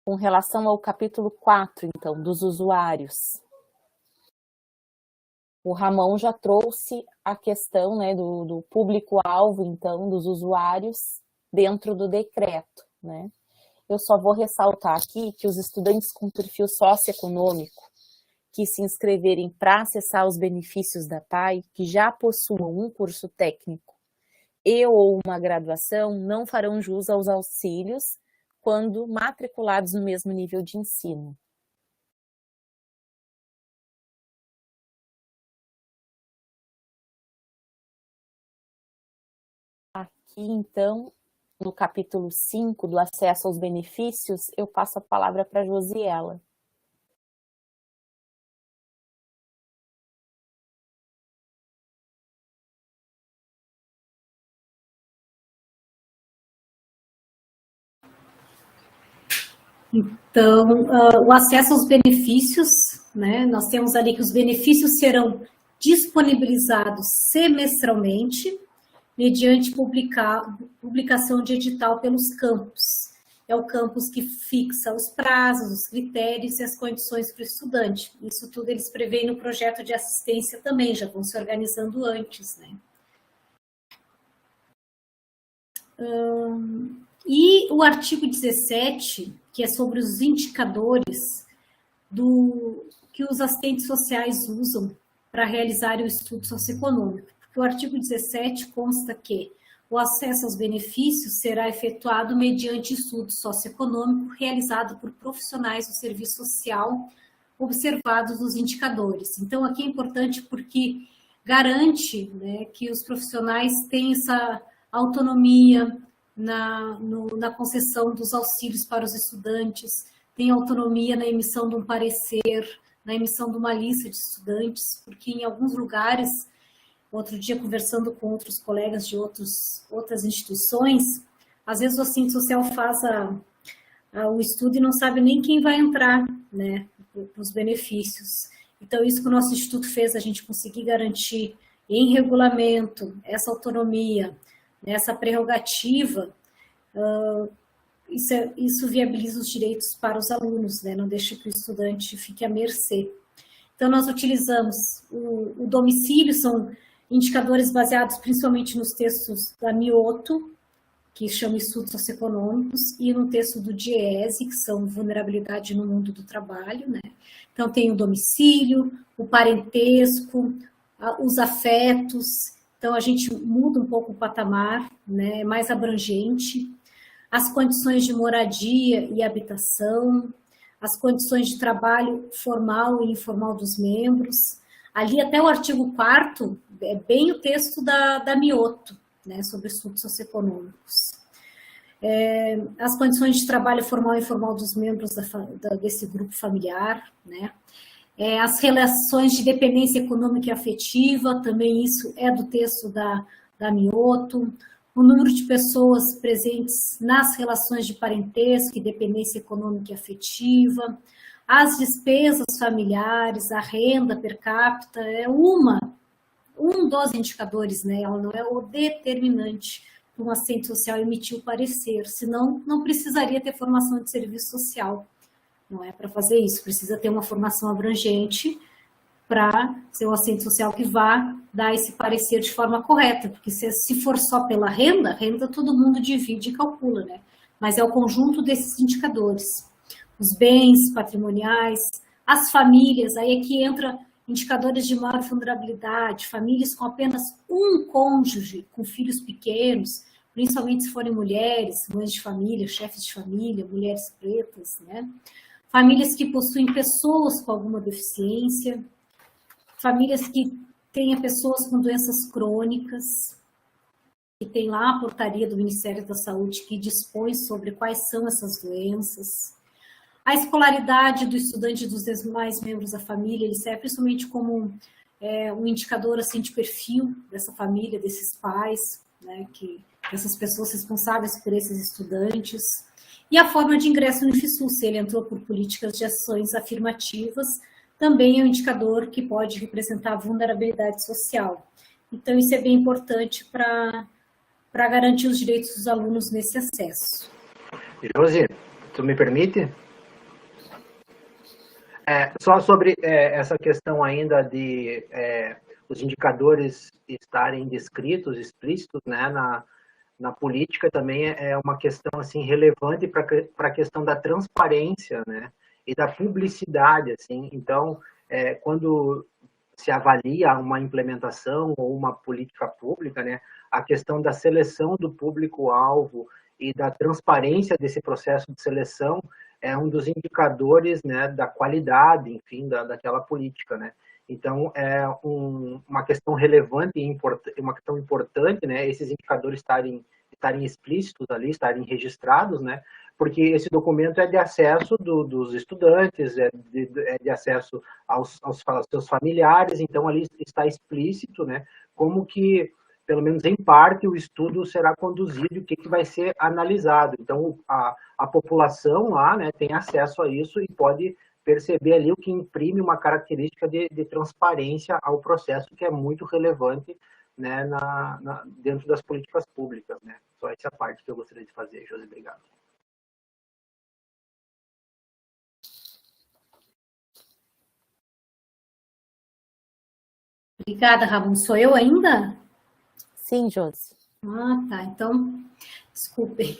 Com relação ao capítulo 4, então, dos usuários. O Ramon já trouxe a questão, né, do público-alvo, então, dos usuários dentro do decreto, né? Eu só vou ressaltar aqui que os estudantes com perfil socioeconômico que se inscreverem para acessar os benefícios da PAI, que já possuam um curso técnico e ou uma graduação, não farão jus aos auxílios quando matriculados no mesmo nível de ensino. Aqui, então, no capítulo 5 do acesso aos benefícios, eu passo a palavra para a Josiela. Então, o acesso aos benefícios, né? Nós temos ali que os benefícios serão disponibilizados semestralmente, mediante publicação de edital pelos campos. É o campus que fixa os prazos, os critérios e as condições para o estudante. Isso tudo eles preveem no projeto de assistência também, já vão se organizando antes, né? E o artigo 17, que é sobre os indicadores que os assistentes sociais usam para realizar o estudo socioeconômico. Porque o artigo 17 consta que o acesso aos benefícios será efetuado mediante estudo socioeconômico realizado por profissionais do serviço social, observados os indicadores. Então, aqui é importante porque garante, né, que os profissionais têm essa autonomia na concessão dos auxílios para os estudantes, têm autonomia na emissão de um parecer, na emissão de uma lista de estudantes, porque em alguns lugares, outro dia conversando com outros colegas de outras instituições, às vezes o assistente social faz o estudo e não sabe nem quem vai entrar, né, os benefícios. Então, isso que o nosso instituto fez, a gente conseguir garantir em regulamento essa autonomia, essa prerrogativa, isso viabiliza os direitos para os alunos, né? Não deixa que o estudante fique à mercê. Então, nós utilizamos o domicílio, são indicadores baseados principalmente nos textos da Mioto, que chama Estudos Socioeconômicos, e no texto do DIEESE, que são Vulnerabilidade no Mundo do Trabalho, né? Então, tem o domicílio, o parentesco, os afetos. Então, a gente muda um pouco o patamar, né, mais abrangente, as condições de moradia e habitação, as condições de trabalho formal e informal dos membros. Ali, até o artigo 4º, é bem o texto da Mioto, né, sobre estudos socioeconômicos. As condições de trabalho formal e informal dos membros desse grupo familiar, né? As relações de dependência econômica e afetiva, também isso é do texto da Mioto. O número de pessoas presentes nas relações de parentesco e dependência econômica e afetiva. As despesas familiares, a renda per capita, é um dos indicadores, né? Ela não é o determinante para um assistente social emitir o parecer, senão não precisaria ter formação de serviço social. Não é para fazer isso, precisa ter uma formação abrangente para ser o assistente social que vá dar esse parecer de forma correta, porque se for só pela renda todo mundo divide e calcula, né? Mas é o conjunto desses indicadores. Os bens patrimoniais, as famílias, aí aqui entra indicadores de maior vulnerabilidade, famílias com apenas um cônjuge, com filhos pequenos, principalmente se forem mulheres, mães de família, chefes de família, mulheres pretas, né? Famílias que possuem pessoas com alguma deficiência, famílias que tenham pessoas com doenças crônicas, que tem lá a portaria do Ministério da Saúde que dispõe sobre quais são essas doenças. A escolaridade do estudante e dos demais membros da família, ele serve principalmente como um indicador assim, de perfil dessa família, desses pais, né, dessas pessoas responsáveis por esses estudantes. E a forma de ingresso no IFSU, se ele entrou por políticas de ações afirmativas, também é um indicador que pode representar a vulnerabilidade social. Então, isso é bem importante para garantir os direitos dos alunos nesse acesso. Josi, tu me permite? Só sobre essa questão ainda de os indicadores estarem descritos, explícitos, né, na política, também é uma questão assim, relevante para a questão da transparência, né, e da publicidade. Assim. Então, quando se avalia uma implementação ou uma política pública, né, a questão da seleção do público-alvo e da transparência desse processo de seleção é um dos indicadores, né, da qualidade, enfim, daquela política, né. Então, é uma questão relevante e uma questão importante, né, esses indicadores estarem explícitos ali, estarem registrados, né, porque esse documento é de acesso dos estudantes, é de acesso aos seus familiares, então ali está explícito, né, como que, pelo menos em parte, o estudo será conduzido, o que vai ser analisado. Então, a população lá, né, tem acesso a isso e pode perceber ali o que imprime uma característica de transparência ao processo, que é muito relevante, né, dentro das políticas públicas. Né? Só essa parte que eu gostaria de fazer, Josi, obrigado. Obrigada, Ramon. Sou eu ainda? Sim, Josi. Ah, tá. Então, desculpem.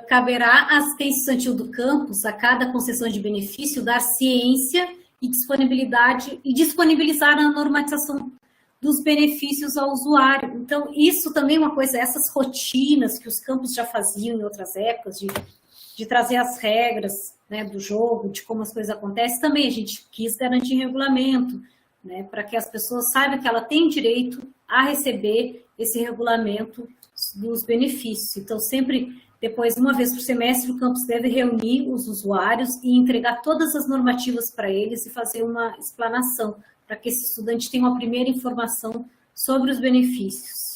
Caberá à assistência estudantil do campus, a cada concessão de benefício, dar ciência e disponibilizar a normatização dos benefícios ao usuário. Então, isso também é uma coisa, essas rotinas que os campus já faziam em outras épocas, de trazer as regras, né, do jogo, de como as coisas acontecem, também a gente quis garantir em regulamento, né, para que as pessoas saibam que ela tem direito a receber esse regulamento dos benefícios. Então, sempre, depois, uma vez por semestre, o campus deve reunir os usuários e entregar todas as normativas para eles e fazer uma explanação, para que esse estudante tenha uma primeira informação sobre os benefícios.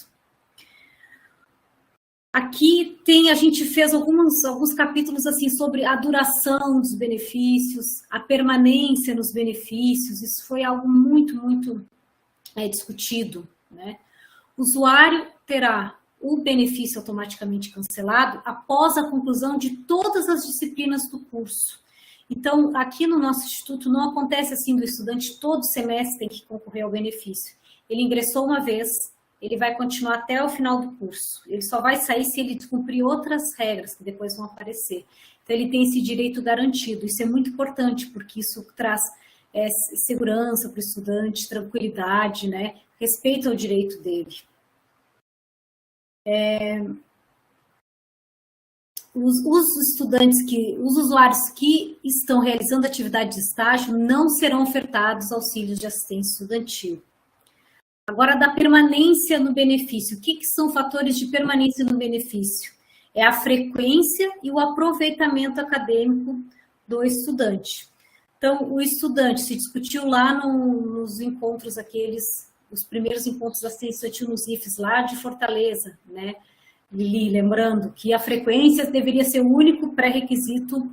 Aqui a gente fez alguns capítulos assim, sobre a duração dos benefícios, a permanência nos benefícios, isso foi algo muito, muito discutido, né? O usuário terá o benefício automaticamente cancelado após a conclusão de todas as disciplinas do curso. Então, aqui no nosso instituto não acontece assim do estudante todo semestre tem que concorrer ao benefício. Ele ingressou uma vez, ele vai continuar até o final do curso. Ele só vai sair se ele cumprir outras regras que depois vão aparecer. Então, ele tem esse direito garantido. Isso é muito importante, porque isso traz segurança para o estudante, tranquilidade, né? Respeito ao direito dele. Os usuários que estão realizando atividade de estágio não serão ofertados auxílios de assistência estudantil. Agora, da permanência no benefício. O que são fatores de permanência no benefício? É a frequência e o aproveitamento acadêmico do estudante. Então, o estudante se discutiu lá nos encontros os primeiros encontros da assistência estudantil nos IFES lá de Fortaleza, né? Lili, lembrando que a frequência deveria ser o único pré-requisito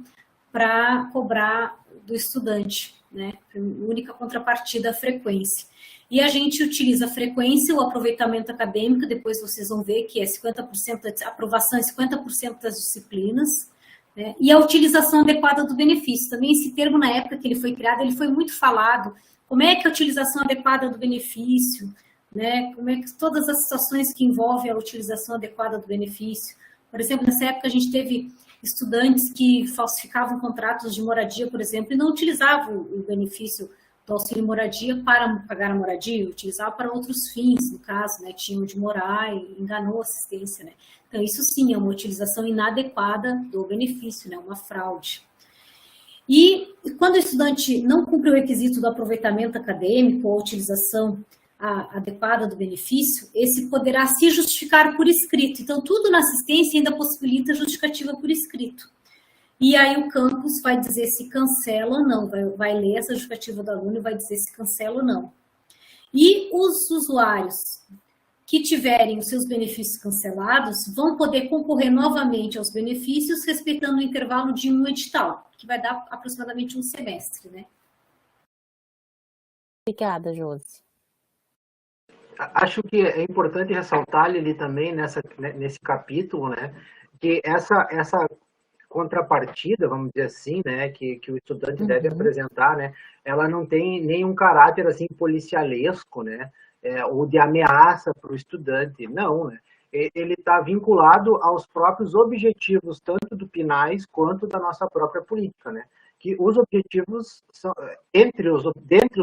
para cobrar do estudante, né? A única contrapartida, a frequência. E a gente utiliza a frequência, o aproveitamento acadêmico, depois vocês vão ver que é 50% de aprovação e 50% das disciplinas, né? E a utilização adequada do benefício. Também esse termo, na época que ele foi criado, ele foi muito falado como é que a utilização adequada do benefício, né? Como é que todas as situações que envolvem a utilização adequada do benefício. Por exemplo, nessa época a gente teve estudantes que falsificavam contratos de moradia, por exemplo, e não utilizavam o benefício do auxílio moradia para pagar a moradia, utilizavam para outros fins, no caso, né? Tinham de morar e enganou a assistência, né? Então, isso sim é uma utilização inadequada do benefício, né? Uma fraude. E quando o estudante não cumpre o requisito do aproveitamento acadêmico ou utilização adequada do benefício, esse poderá se justificar por escrito. Então, tudo na assistência ainda possibilita justificativa por escrito. E aí o campus vai dizer se cancela ou não, vai ler essa justificativa do aluno e vai dizer se cancela ou não. E os usuários que tiverem os seus benefícios cancelados vão poder concorrer novamente aos benefícios, respeitando o intervalo de um edital, que vai dar aproximadamente um semestre, né? Obrigada, Josi. Acho que é importante ressaltar, ali também nesse capítulo, né, que essa contrapartida, vamos dizer assim, né, que o estudante deve apresentar, né, ela não tem nenhum caráter assim policialesco, né, ou de ameaça para o estudante, não, né? Ele está vinculado aos próprios objetivos, tanto do PNAES quanto da nossa própria política, né? Que os objetivos são, dentre os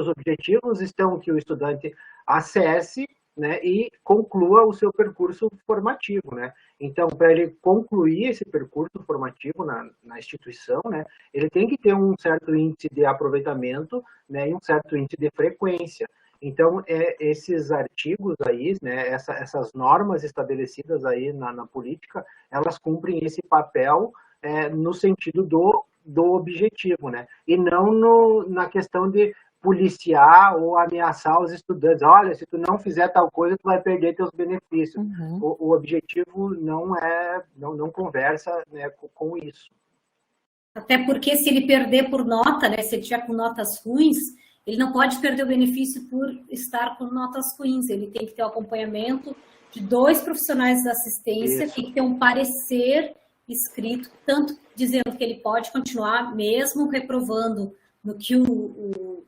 objetivos estão que o estudante acesse, né, e conclua o seu percurso formativo, né? Então, para ele concluir esse percurso formativo na instituição, né, ele tem que ter um certo índice de aproveitamento, né, e um certo índice de frequência. Então, esses artigos aí, né, essas normas estabelecidas aí na política, elas cumprem esse papel no sentido do objetivo, né? E não na questão de policiar ou ameaçar os estudantes. Olha, se tu não fizer tal coisa, tu vai perder teus benefícios. O objetivo não conversa, né, com isso. Até porque se ele perder por nota, né, se ele tiver com notas ruins, ele não pode perder o benefício por estar com notas ruins. Ele tem que ter o acompanhamento de 2 profissionais da assistência, Isso. Tem que ter um parecer escrito, tanto dizendo que ele pode continuar, mesmo reprovando no que o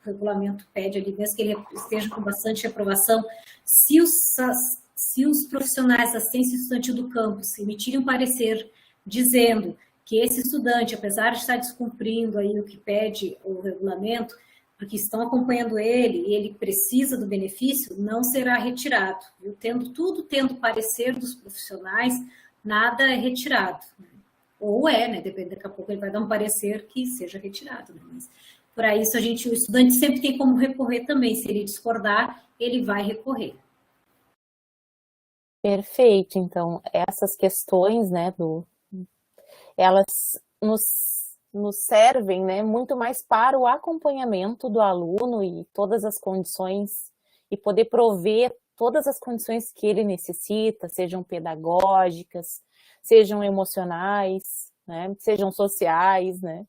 regulamento pede ali, mesmo que ele esteja com bastante reprovação, se os profissionais da assistência estudantil do campus emitirem um parecer dizendo que esse estudante, apesar de estar descumprindo aí o que pede o regulamento, porque estão acompanhando ele e ele precisa do benefício, não será retirado. Viu? Tendo parecer dos profissionais, nada é retirado. Né? Ou né? Depende, daqui a pouco ele vai dar um parecer que seja retirado. Né? Mas, para isso, o estudante sempre tem como recorrer também. Se ele discordar, ele vai recorrer. Perfeito. Então, essas questões, né, elas nos servem, né, muito mais para o acompanhamento do aluno e todas as condições, e poder prover todas as condições que ele necessita, sejam pedagógicas, sejam emocionais, né, sejam sociais, né,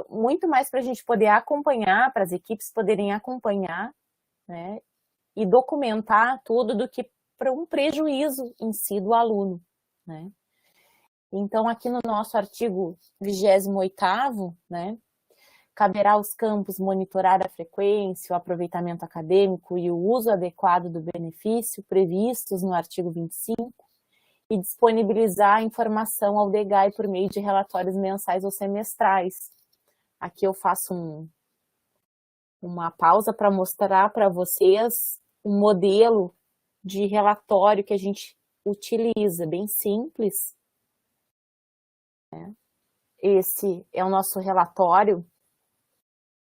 muito mais para a gente poder acompanhar, para as equipes poderem acompanhar, né, e documentar tudo do que para um prejuízo em si do aluno, né. Então, aqui no nosso artigo 28º, né, caberá aos campos monitorar a frequência, o aproveitamento acadêmico e o uso adequado do benefício previstos no artigo 25 e disponibilizar a informação ao DEGAI por meio de relatórios mensais ou semestrais. Aqui eu faço uma pausa para mostrar para vocês um modelo de relatório que a gente utiliza, bem simples. Esse é o nosso relatório.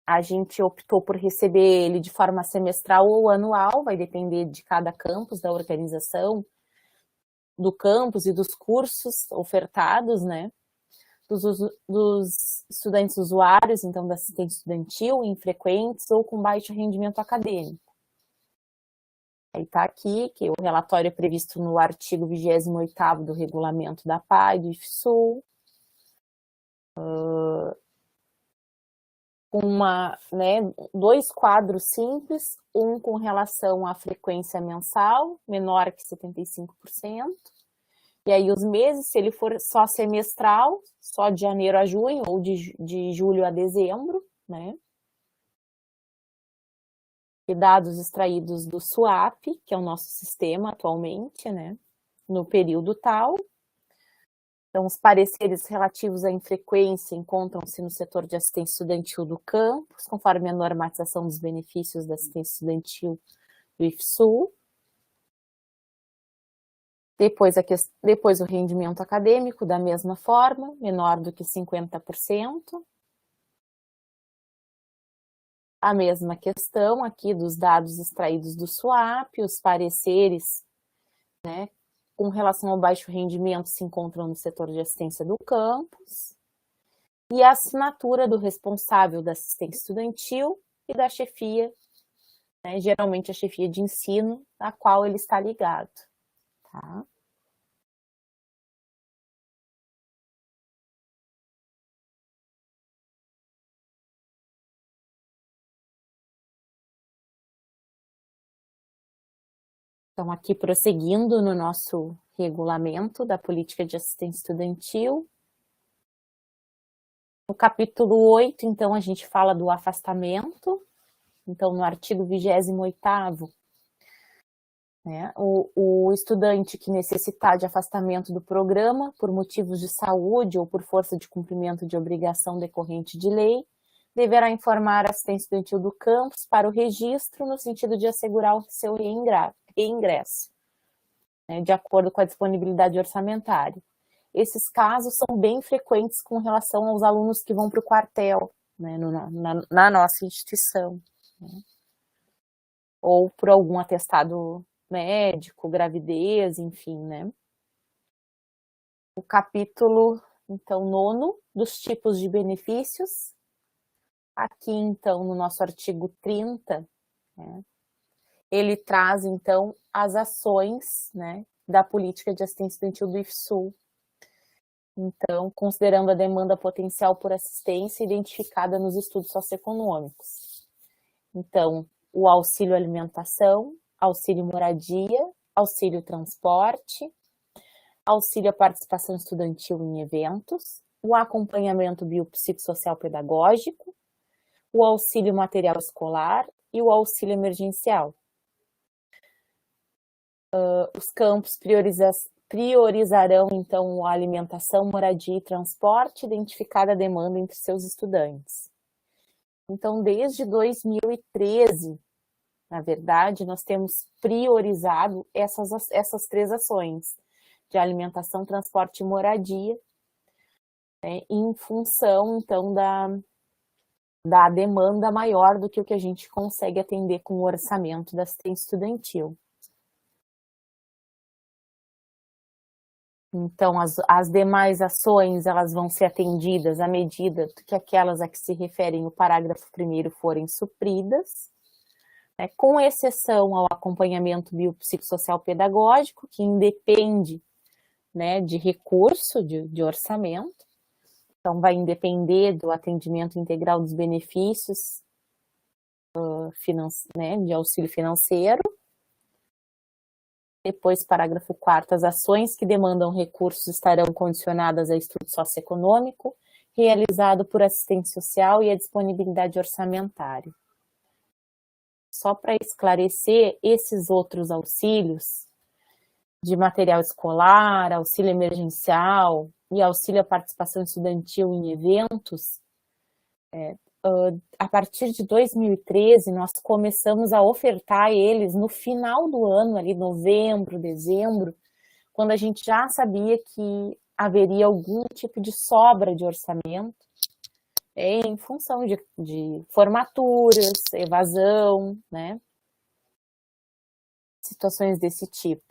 A gente optou por receber ele de forma semestral ou anual, vai depender de cada campus, da organização do campus e dos cursos ofertados, né? Dos estudantes usuários, então da assistente estudantil, infrequentes ou com baixo rendimento acadêmico. Aí está aqui que o relatório é previsto no artigo 28º do regulamento da PAI, do IFSU, né, 2 quadros simples, um com relação à frequência mensal, menor que 75%, e aí os meses, se ele for só semestral, só de janeiro a junho, ou de julho a dezembro, né, e dados extraídos do SUAP, que é o nosso sistema atualmente, né, no período tal. Então, os pareceres relativos à infrequência encontram-se no setor de assistência estudantil do campus, conforme a normatização dos benefícios da assistência estudantil do IFSU. Depois o rendimento acadêmico, da mesma forma, menor do que 50%. A mesma questão aqui dos dados extraídos do SUAP, os pareceres, né, com relação ao baixo rendimento se encontram no setor de assistência do campus, e a assinatura do responsável da assistência estudantil e da chefia, né, geralmente a chefia de ensino, a qual ele está ligado. Tá? Então, aqui prosseguindo no nosso regulamento da política de assistência estudantil. No capítulo 8, então, a gente fala do afastamento. Então, no artigo 28º, né, o estudante que necessitar de afastamento do programa por motivos de saúde ou por força de cumprimento de obrigação decorrente de lei, deverá informar a assistência estudantil do campus para o registro no sentido de assegurar o seu reingresso, né, de acordo com a disponibilidade orçamentária. Esses casos são bem frequentes com relação aos alunos que vão para o quartel, né, na nossa instituição, né, ou por algum atestado médico, gravidez, enfim, né. O capítulo, então, 9, dos tipos de benefícios. Aqui, então, no nosso artigo 30, né, ele traz, então, as ações, né, da política de assistência estudantil do IFSU. Então, considerando a demanda potencial por assistência identificada nos estudos socioeconômicos. Então, o auxílio alimentação, auxílio moradia, auxílio transporte, auxílio à participação estudantil em eventos, o acompanhamento biopsicossocial pedagógico, o auxílio material escolar e o auxílio emergencial. Os campos priorizarão, então, a alimentação, moradia e transporte, identificada a demanda entre seus estudantes. Então, desde 2013, na verdade, nós temos priorizado essas 3 ações, de alimentação, transporte e moradia, né, em função, então, da demanda maior do que o que a gente consegue atender com o orçamento da assistência estudantil. Então, as demais ações, elas vão ser atendidas à medida que aquelas a que se referem o parágrafo 1º forem supridas, né, com exceção ao acompanhamento biopsicossocial pedagógico, que independe, né, de recurso, de orçamento. Então, vai depender do atendimento integral dos benefícios né, de auxílio financeiro. Depois, parágrafo 4º, as ações que demandam recursos estarão condicionadas a estudo socioeconômico, realizado por assistente social e a disponibilidade orçamentária. Só para esclarecer, esses outros auxílios de material escolar, auxílio emergencial e auxílio à participação estudantil em eventos, a partir de 2013, nós começamos a ofertar eles no final do ano, ali novembro, dezembro, quando a gente já sabia que haveria algum tipo de sobra de orçamento, em função de formaturas, evasão, né? Situações desse tipo.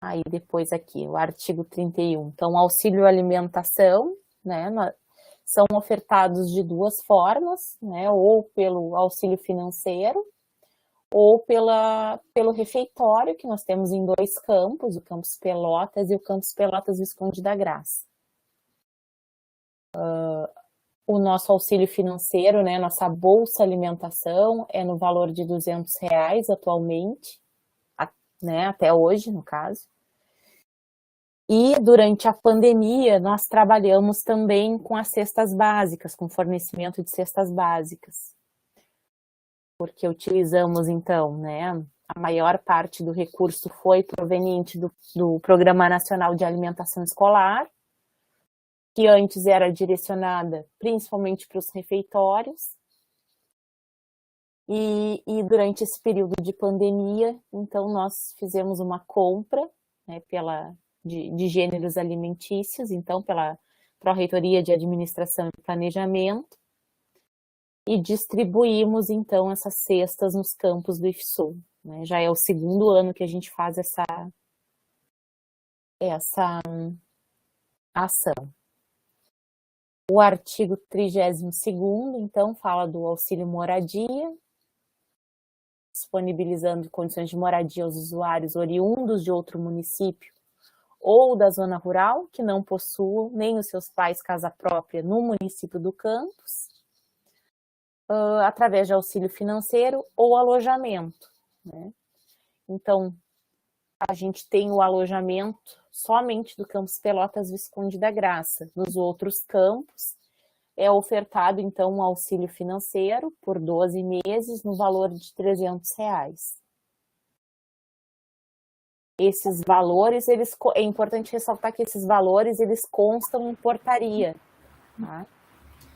Aí depois aqui, o artigo 31. Então, auxílio alimentação, né, são ofertados de 2 formas, né, ou pelo auxílio financeiro, ou pelo refeitório, que nós temos em 2 campos, o campus Pelotas e o campus Pelotas Visconde da Graça. O nosso auxílio financeiro, né, nossa bolsa alimentação, é no valor de R$200 atualmente, né, até hoje, no caso. E durante a pandemia, nós trabalhamos também com as cestas básicas, com fornecimento de cestas básicas. Porque utilizamos, então, né, a maior parte do recurso foi proveniente do Programa Nacional de Alimentação Escolar, que antes era direcionada principalmente para os refeitórios. E durante esse período de pandemia, então, nós fizemos uma compra, né, de gêneros alimentícios, então, pela Pró-Reitoria de Administração e Planejamento, e distribuímos, então, essas cestas nos campos do IFSU. Né? Já é o segundo ano que a gente faz essa ação. O artigo 32º, então, fala do auxílio moradia, disponibilizando condições de moradia aos usuários oriundos de outro município ou da zona rural, que não possuam nem os seus pais casa própria no município do campus, através de auxílio financeiro ou alojamento. Né? Então, a gente tem o alojamento somente do campus Pelotas Visconde da Graça. Nos outros campos, é ofertado, então, um auxílio financeiro por 12 meses no valor de R$300. Esses valores, é importante ressaltar que esses valores, eles constam em portaria. Tá?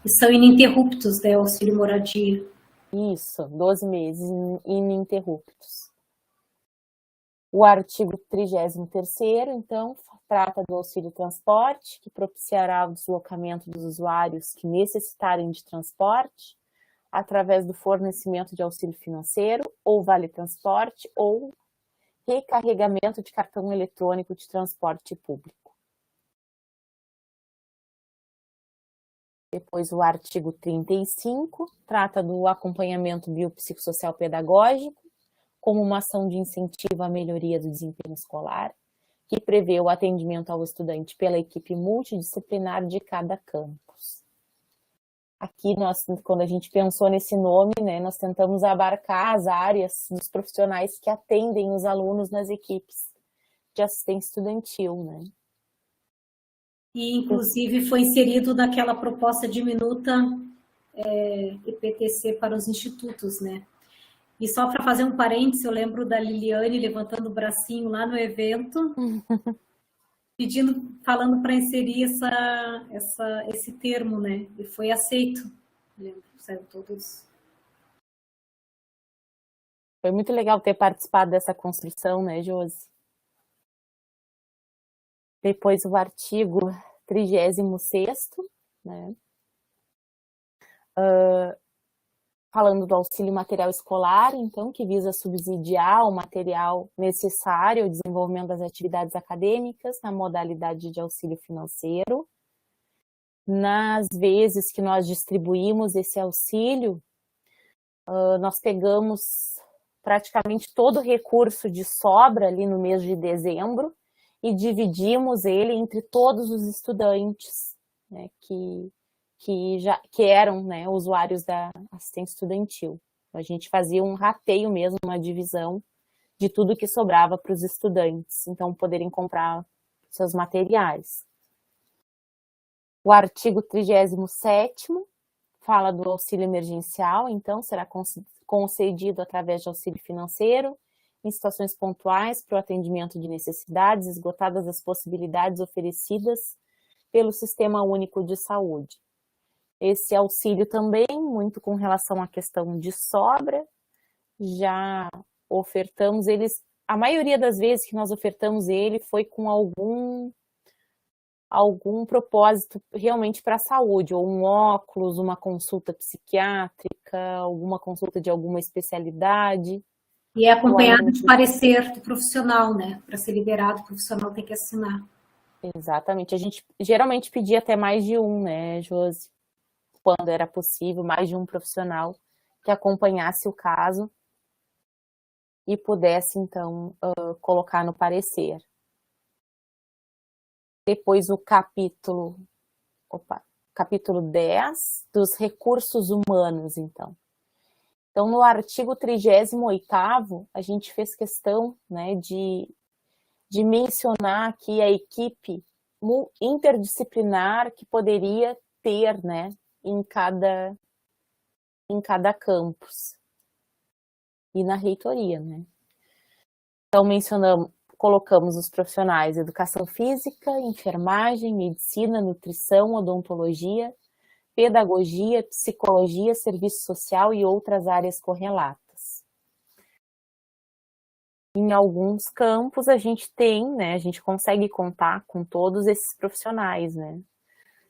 E são ininterruptos, né, auxílio moradia. Isso, 12 meses ininterruptos. O artigo 33º, então, trata do auxílio transporte, que propiciará o deslocamento dos usuários que necessitarem de transporte, através do fornecimento de auxílio financeiro, ou vale transporte, ou recarregamento de cartão eletrônico de transporte público. Depois, o artigo 35 trata do acompanhamento biopsicossocial pedagógico, como uma ação de incentivo à melhoria do desempenho escolar, que prevê o atendimento ao estudante pela equipe multidisciplinar de cada campus. Aqui, quando a gente pensou nesse nome, né, nós tentamos abarcar as áreas dos profissionais que atendem os alunos nas equipes de assistência estudantil, né? E, inclusive, foi inserido naquela proposta diminuta IPTC para os institutos, né? E só para fazer um parênteses, eu lembro da Liliane levantando o bracinho lá no evento, falando para inserir esse termo, né? E foi aceito. Lembro, saíram todos. Foi muito legal ter participado dessa construção, né, Josi? Depois o artigo 36º, né? Falando do auxílio material escolar, então, que visa subsidiar o material necessário ao desenvolvimento das atividades acadêmicas na modalidade de auxílio financeiro. Nas vezes que nós distribuímos esse auxílio, nós pegamos praticamente todo o recurso de sobra ali no mês de dezembro e dividimos ele entre todos os estudantes, né, que eram, né, usuários da assistência estudantil. A gente fazia um rateio mesmo, uma divisão de tudo que sobrava para os estudantes, então poderem comprar seus materiais. O artigo 37º fala do auxílio emergencial, então será concedido através de auxílio financeiro em situações pontuais para o atendimento de necessidades, esgotadas as possibilidades oferecidas pelo Sistema Único de Saúde. Esse auxílio também, muito com relação à questão de sobra, já ofertamos eles, a maioria das vezes que nós ofertamos ele foi com algum propósito realmente para a saúde, ou um óculos, uma consulta psiquiátrica, alguma consulta de alguma especialidade. E é acompanhado de parecer do profissional, né? Para ser liberado, o profissional tem que assinar. Exatamente. A gente geralmente pedia até mais de um, né, Josi? Quando era possível, mais de um profissional que acompanhasse o caso e pudesse, então, colocar no parecer. Depois o capítulo 10 dos recursos humanos, então. Então, no artigo 38º, a gente fez questão, né, de de mencionar aqui a equipe interdisciplinar que poderia ter, né, em cada campus e na reitoria, né. Então, colocamos os profissionais de educação física, enfermagem, medicina, nutrição, odontologia, pedagogia, psicologia, serviço social e outras áreas correlatas. Em alguns campos a gente tem, né, a gente consegue contar com todos esses profissionais, né.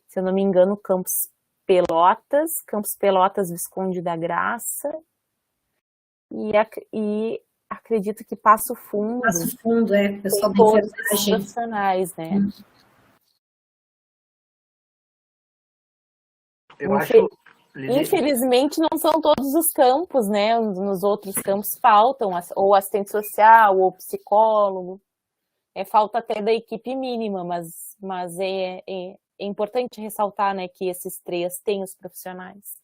Se eu não me engano, Campus Pelotas, Visconde da Graça, e acredito que Passo Fundo. Passo Fundo, pessoal tem todos esses profissionais, né. Infelizmente não são todos os campos, né? Nos outros campos faltam ou assistente social ou psicólogo. Falta até da equipe mínima, mas é importante ressaltar, né, que esses 3 têm os profissionais.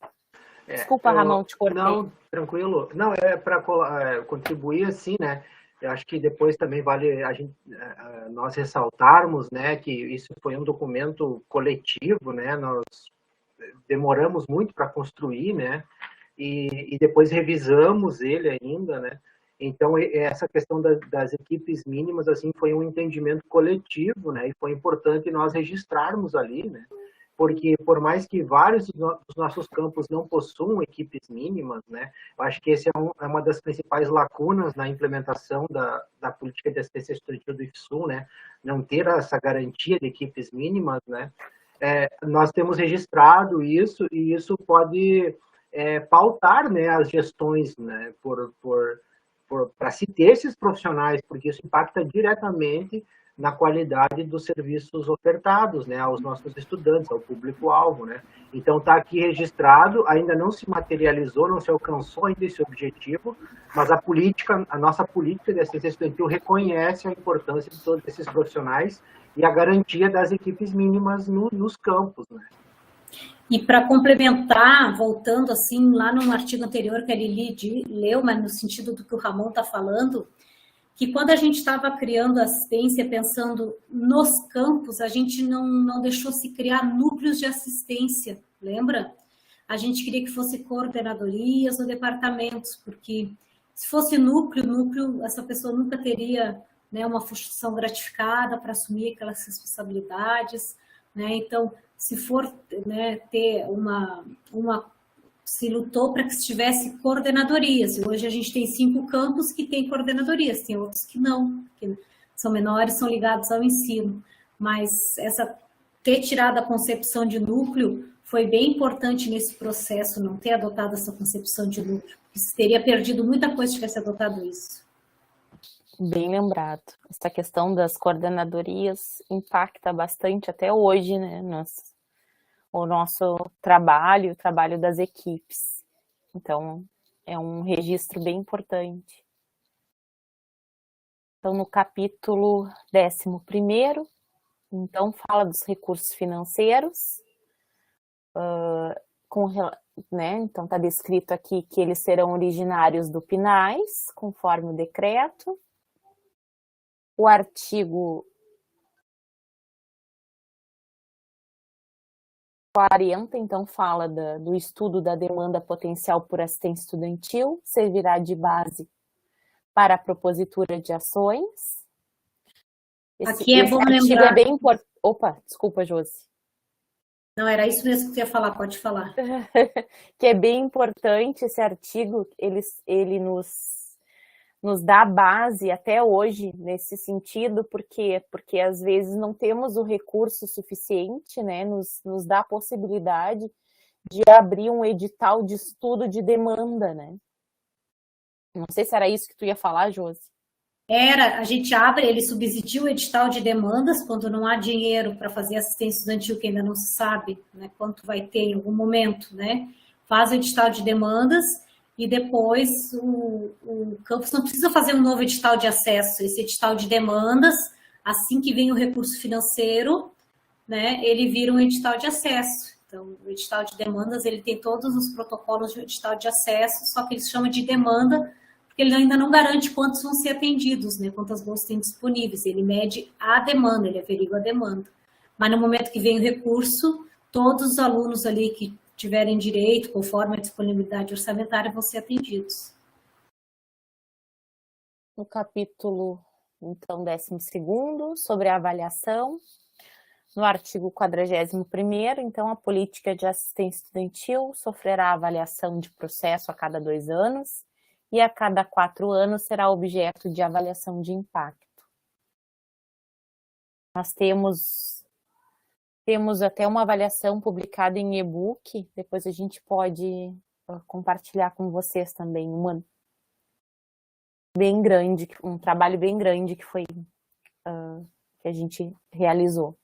Desculpa, Ramon, te cortei. Não, tranquilo. Não, para contribuir assim, né? Eu acho que depois também vale nós ressaltarmos, né, que isso foi um documento coletivo, né? Nós demoramos muito para construir, né? E depois revisamos ele ainda, né? Então, essa questão das equipes mínimas, assim, foi um entendimento coletivo, né? E foi importante nós registrarmos ali, né? Porque, por mais que vários dos nossos campos não possuam equipes mínimas, né? Eu acho que esse é uma das principais lacunas na implementação da política de assistência estudantil do IFSU, né? Não ter essa garantia de equipes mínimas, né? Nós temos registrado isso, e isso pode pautar, né, as gestões, né, para se ter esses profissionais, porque isso impacta diretamente na qualidade dos serviços ofertados, né, aos nossos estudantes, ao público-alvo, né. Então, está aqui registrado, ainda não se materializou, não se alcançou ainda esse objetivo, mas a nossa política de assistência estudantil reconhece a importância de todos esses profissionais e a garantia das equipes mínimas nos campos, né. E para complementar, voltando assim lá no artigo anterior que a Lili leu, mas no sentido do que o Ramon está falando, que quando a gente estava criando assistência, pensando nos campos, a gente não deixou se criar núcleos de assistência, lembra? A gente queria que fosse coordenadorias ou departamentos, porque se fosse núcleo, essa pessoa nunca teria, né, uma função gratificada para assumir aquelas responsabilidades, né? Então, se for, né, ter se lutou para que se tivesse coordenadorias, e hoje a gente tem 5 campos que têm coordenadorias, tem outros que não, que são menores, são ligados ao ensino, mas ter tirado a concepção de núcleo foi bem importante nesse processo, não ter adotado essa concepção de núcleo, porque se teria perdido muita coisa se tivesse adotado isso. Bem lembrado. Essa questão das coordenadorias impacta bastante até hoje, né, o nosso trabalho, o trabalho das equipes. Então, é um registro bem importante. Então, no capítulo 11º, então, fala dos recursos financeiros, né, então está descrito aqui que eles serão originários do PNAES, conforme o decreto. O artigo 40, então, fala do estudo da demanda potencial por assistência estudantil, servirá de base para a propositura de ações. Aqui é bom lembrar... bem importante. Opa, desculpa, Josi. Não, era isso mesmo que você ia falar, pode falar. Que é bem importante esse artigo, ele nos dá base até hoje nesse sentido, porque às vezes não temos o recurso suficiente, né, nos dá a possibilidade de abrir um edital de estudo de demanda, né? Não sei se era isso que tu ia falar, Josi. A gente abre, ele subsidia o edital de demandas quando não há dinheiro para fazer assistência estudantil, que ainda não se sabe, né, quanto vai ter em algum momento, né? Faz o edital de demandas e depois o campus não precisa fazer um novo edital de acesso. Esse edital de demandas, assim que vem o recurso financeiro, né, ele vira um edital de acesso. Então, o edital de demandas, ele tem todos os protocolos de edital de acesso, só que ele se chama de demanda, porque porque ele ainda não garante quantos vão ser atendidos, né? Quantas bolsas tem disponíveis. Ele mede a demanda, ele averigua a demanda. Mas no momento que vem o recurso, todos os alunos ali que tiverem direito, conforme a disponibilidade orçamentária, vão ser atendidos. No capítulo, então, 12º, sobre a avaliação, no artigo 41º, então, a política de assistência estudantil sofrerá avaliação de processo a cada 2 anos e a cada 4 anos será objeto de avaliação de impacto. Nós temos até uma avaliação publicada em e-book, depois a gente pode compartilhar com vocês também, bem grande, um trabalho bem grande que foi que a gente realizou.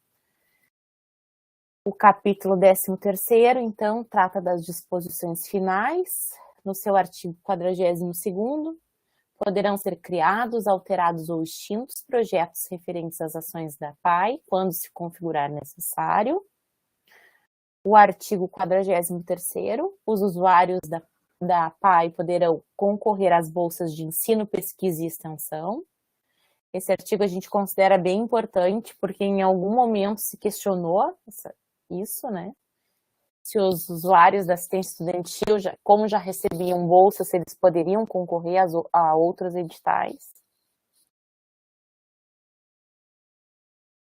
O capítulo 13º, então, trata das disposições finais. No seu artigo 42º, poderão ser criados, alterados ou extintos projetos referentes às ações da PAI, quando se configurar necessário. O artigo 43º, os usuários da PAI poderão concorrer às bolsas de ensino, pesquisa e extensão. Esse artigo a gente considera bem importante, porque em algum momento se questionou isso, né? Se os usuários da assistência estudantil, como já recebiam bolsas, se eles poderiam concorrer a outros editais.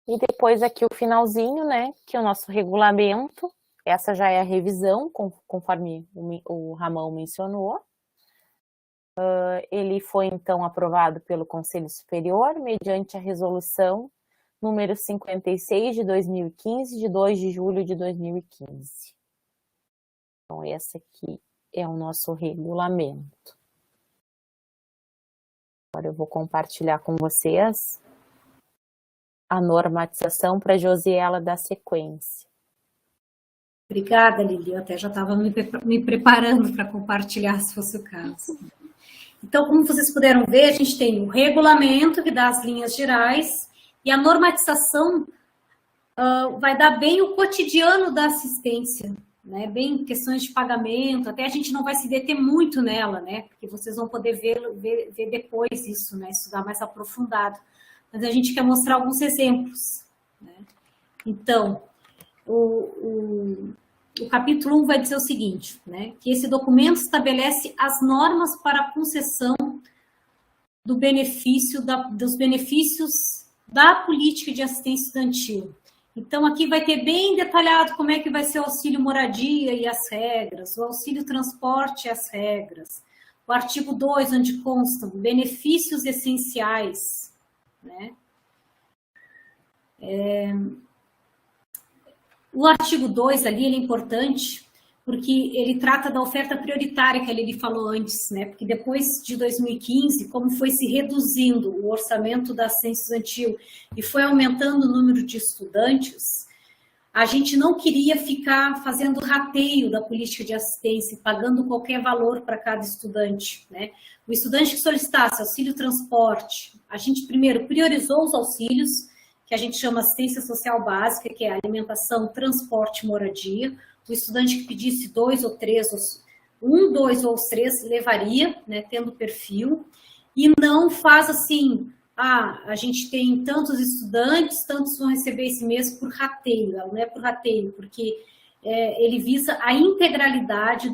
E depois aqui o finalzinho, né? Que é o nosso regulamento. Essa já é a revisão, conforme o Ramão mencionou. Ele foi, então, aprovado pelo Conselho Superior, mediante a resolução número 56 de 2015, de 2 de julho de 2015. Então, esse aqui é o nosso regulamento. Agora eu vou compartilhar com vocês a normatização para a Josiela dar sequência. Obrigada, Lili. Eu até já estava me preparando para compartilhar, se fosse o caso. Então, como vocês puderam ver, a gente tem o regulamento, que dá as linhas gerais, e a normatização vai dar bem o cotidiano da assistência, né? Bem questões de pagamento, até a gente não vai se deter muito nela, né? Porque vocês vão poder ver depois isso, né? Estudar mais aprofundado. Mas a gente quer mostrar alguns exemplos, né? Então, o capítulo 1 vai dizer o seguinte, né? Que esse documento estabelece as normas para a concessão dos benefícios da política de assistência estudantil. Então, aqui vai ter bem detalhado como é que vai ser o auxílio moradia e as regras, o auxílio transporte e as regras. O artigo 2, onde constam benefícios essenciais, né? O artigo 2 ali, ele é importante, porque ele trata da oferta prioritária que a Lili falou antes, né? Porque depois de 2015, como foi se reduzindo o orçamento da assistência estudantil e foi aumentando o número de estudantes, a gente não queria ficar fazendo rateio da política de assistência, pagando qualquer valor para cada estudante, né? O estudante que solicitasse auxílio transporte, a gente primeiro priorizou os auxílios, que a gente chama assistência social básica, que é alimentação, transporte e moradia. O estudante que pedisse 2 ou 3, 1, 2 ou 3 levaria, né, tendo perfil, e não faz assim, a gente tem tantos estudantes, tantos vão receber esse mês por rateio. Não é por rateio, porque ele visa a integralidade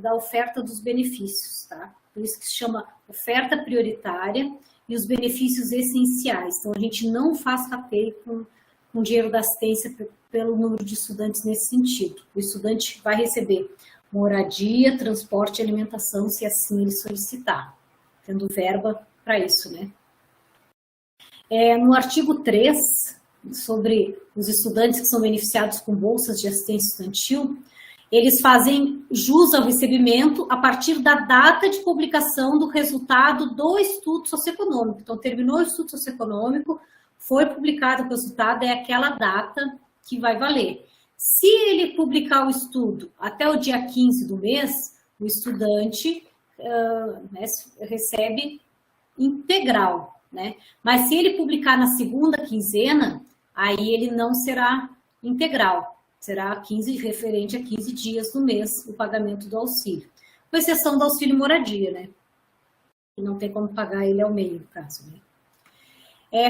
da oferta dos benefícios, tá? Por isso que se chama oferta prioritária e os benefícios essenciais. Então, a gente não faz rateio com dinheiro da assistência pelo número de estudantes nesse sentido. O estudante vai receber moradia, transporte e alimentação, se assim ele solicitar, tendo verba para isso, né? No artigo 3, sobre os estudantes que são beneficiados com bolsas de assistência estudantil, eles fazem jus ao recebimento a partir da data de publicação do resultado do estudo socioeconômico. Então, terminou o estudo socioeconômico, foi publicado o resultado, é aquela data que vai valer. Se ele publicar o estudo até o dia 15 do mês, o estudante recebe integral, né? Mas se ele publicar na segunda quinzena, aí ele não será integral. Será referente a 15 dias do mês o pagamento do auxílio. Com exceção do auxílio moradia, né? não tem como pagar ele ao meio, no caso, né?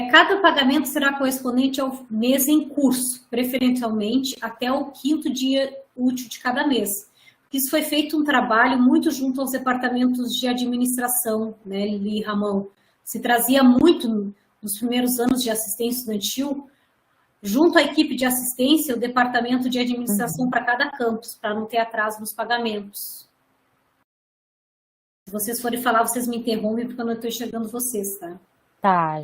Cada pagamento será correspondente ao mês em curso, preferencialmente até o 5º dia útil de cada mês. Isso foi feito um trabalho muito junto aos departamentos de administração, né, Lili e Ramon. Se trazia muito nos primeiros anos de assistência estudantil, junto à equipe de assistência, o departamento de administração para cada campus, para não ter atraso nos pagamentos. Se vocês forem falar, vocês me interrompem, porque eu não estou enxergando vocês, tá? Tá.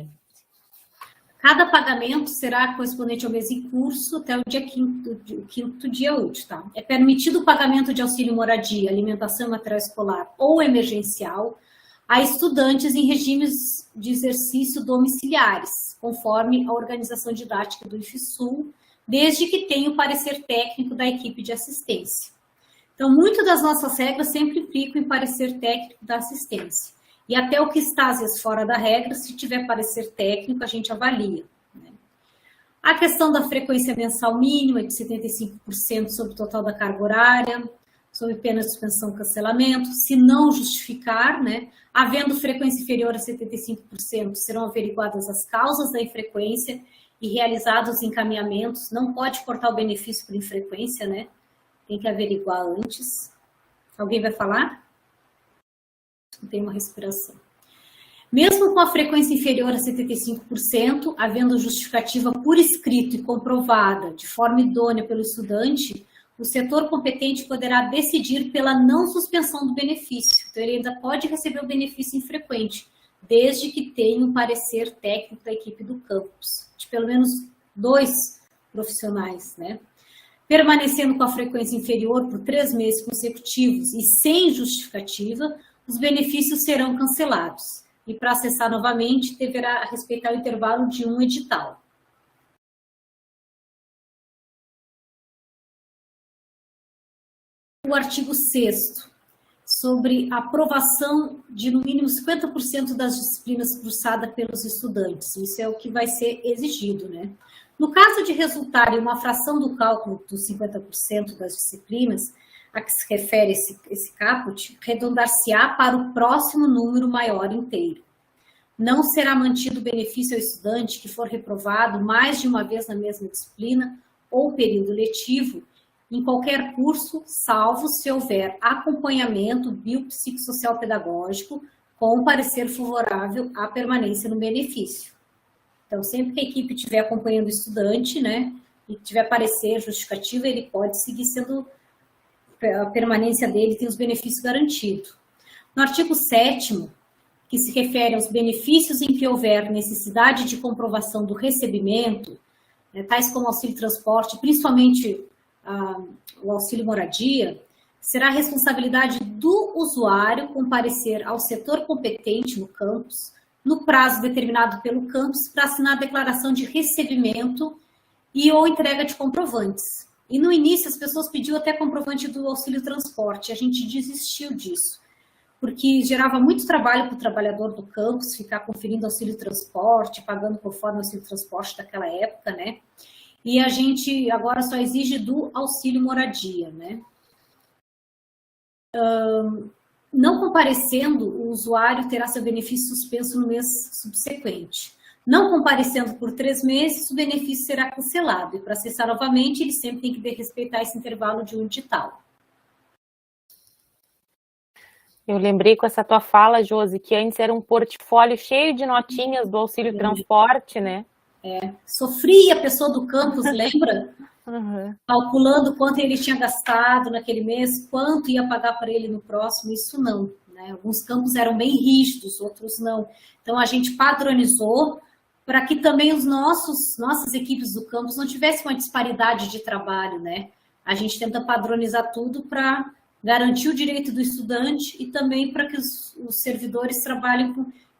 Cada pagamento será correspondente ao mês em curso até o dia 5º dia útil, tá? É permitido o pagamento de auxílio moradia, alimentação e material escolar ou emergencial a estudantes em regimes de exercício domiciliares, conforme a organização didática do IFSUL, desde que tenha o parecer técnico da equipe de assistência. Então, muitas das nossas regras sempre implicam em parecer técnico da assistência. E até o que está, às vezes, fora da regra, se tiver parecer técnico, a gente avalia, né? A questão da frequência mensal mínima, de 75% sobre o total da carga horária, sob pena de suspensão ou cancelamento, se não justificar, né? Havendo frequência inferior a 75%, serão averiguadas as causas da infrequência e realizados os encaminhamentos. Não pode cortar o benefício por infrequência, né? Tem que averiguar antes. Alguém vai falar? Tem uma respiração. Mesmo com a frequência inferior a 75%, havendo justificativa por escrito e comprovada de forma idônea pelo estudante, o setor competente poderá decidir pela não suspensão do benefício. Então, ele ainda pode receber o benefício infrequente, desde que tenha um parecer técnico da equipe do campus, de pelo menos 2 profissionais, né? Permanecendo com a frequência inferior por 3 meses consecutivos e sem justificativa, os benefícios serão cancelados. E para acessar novamente, deverá respeitar o intervalo de um edital. O artigo 6º, sobre a aprovação de no mínimo 50% das disciplinas cursadas pelos estudantes. Isso é o que vai ser exigido, né? No caso de resultar em uma fração do cálculo dos 50% das disciplinas, a que se refere esse caput, redondar-se-á para o próximo número maior inteiro. Não será mantido o benefício ao estudante que for reprovado mais de uma vez na mesma disciplina ou período letivo, em qualquer curso, salvo se houver acompanhamento biopsicossocial pedagógico com parecer favorável à permanência no benefício. Então, sempre que a equipe estiver acompanhando o estudante, né, e tiver parecer justificativo, ele pode seguir sendo... a permanência dele tem os benefícios garantidos. No artigo 7º, que se refere aos benefícios em que houver necessidade de comprovação do recebimento, né, tais como auxílio transporte, principalmente o auxílio moradia, será responsabilidade do usuário comparecer ao setor competente no campus, no prazo determinado pelo campus, para assinar a declaração de recebimento e ou entrega de comprovantes. E no início as pessoas pediam até comprovante do auxílio transporte, a gente desistiu disso, porque gerava muito trabalho para o trabalhador do campus ficar conferindo auxílio transporte, pagando conforme o auxílio transporte daquela época, né? E a gente agora só exige do auxílio moradia, né? Não comparecendo, o usuário terá seu benefício suspenso no mês subsequente. Não comparecendo por 3 meses, o benefício será cancelado. E para acessar novamente, ele sempre tem que respeitar esse intervalo de um edital. Eu lembrei com essa tua fala, Josi, que antes era um portfólio cheio de notinhas do auxílio transporte, né? Sofria a pessoa do campus, lembra? Uhum. Calculando quanto ele tinha gastado naquele mês, quanto ia pagar para ele no próximo, isso não, né? Alguns campos eram bem rígidos, outros não. Então, a gente padronizou para que também nossas equipes do campus não tivessem uma disparidade de trabalho, né? A gente tenta padronizar tudo para garantir o direito do estudante e também para que os servidores trabalhem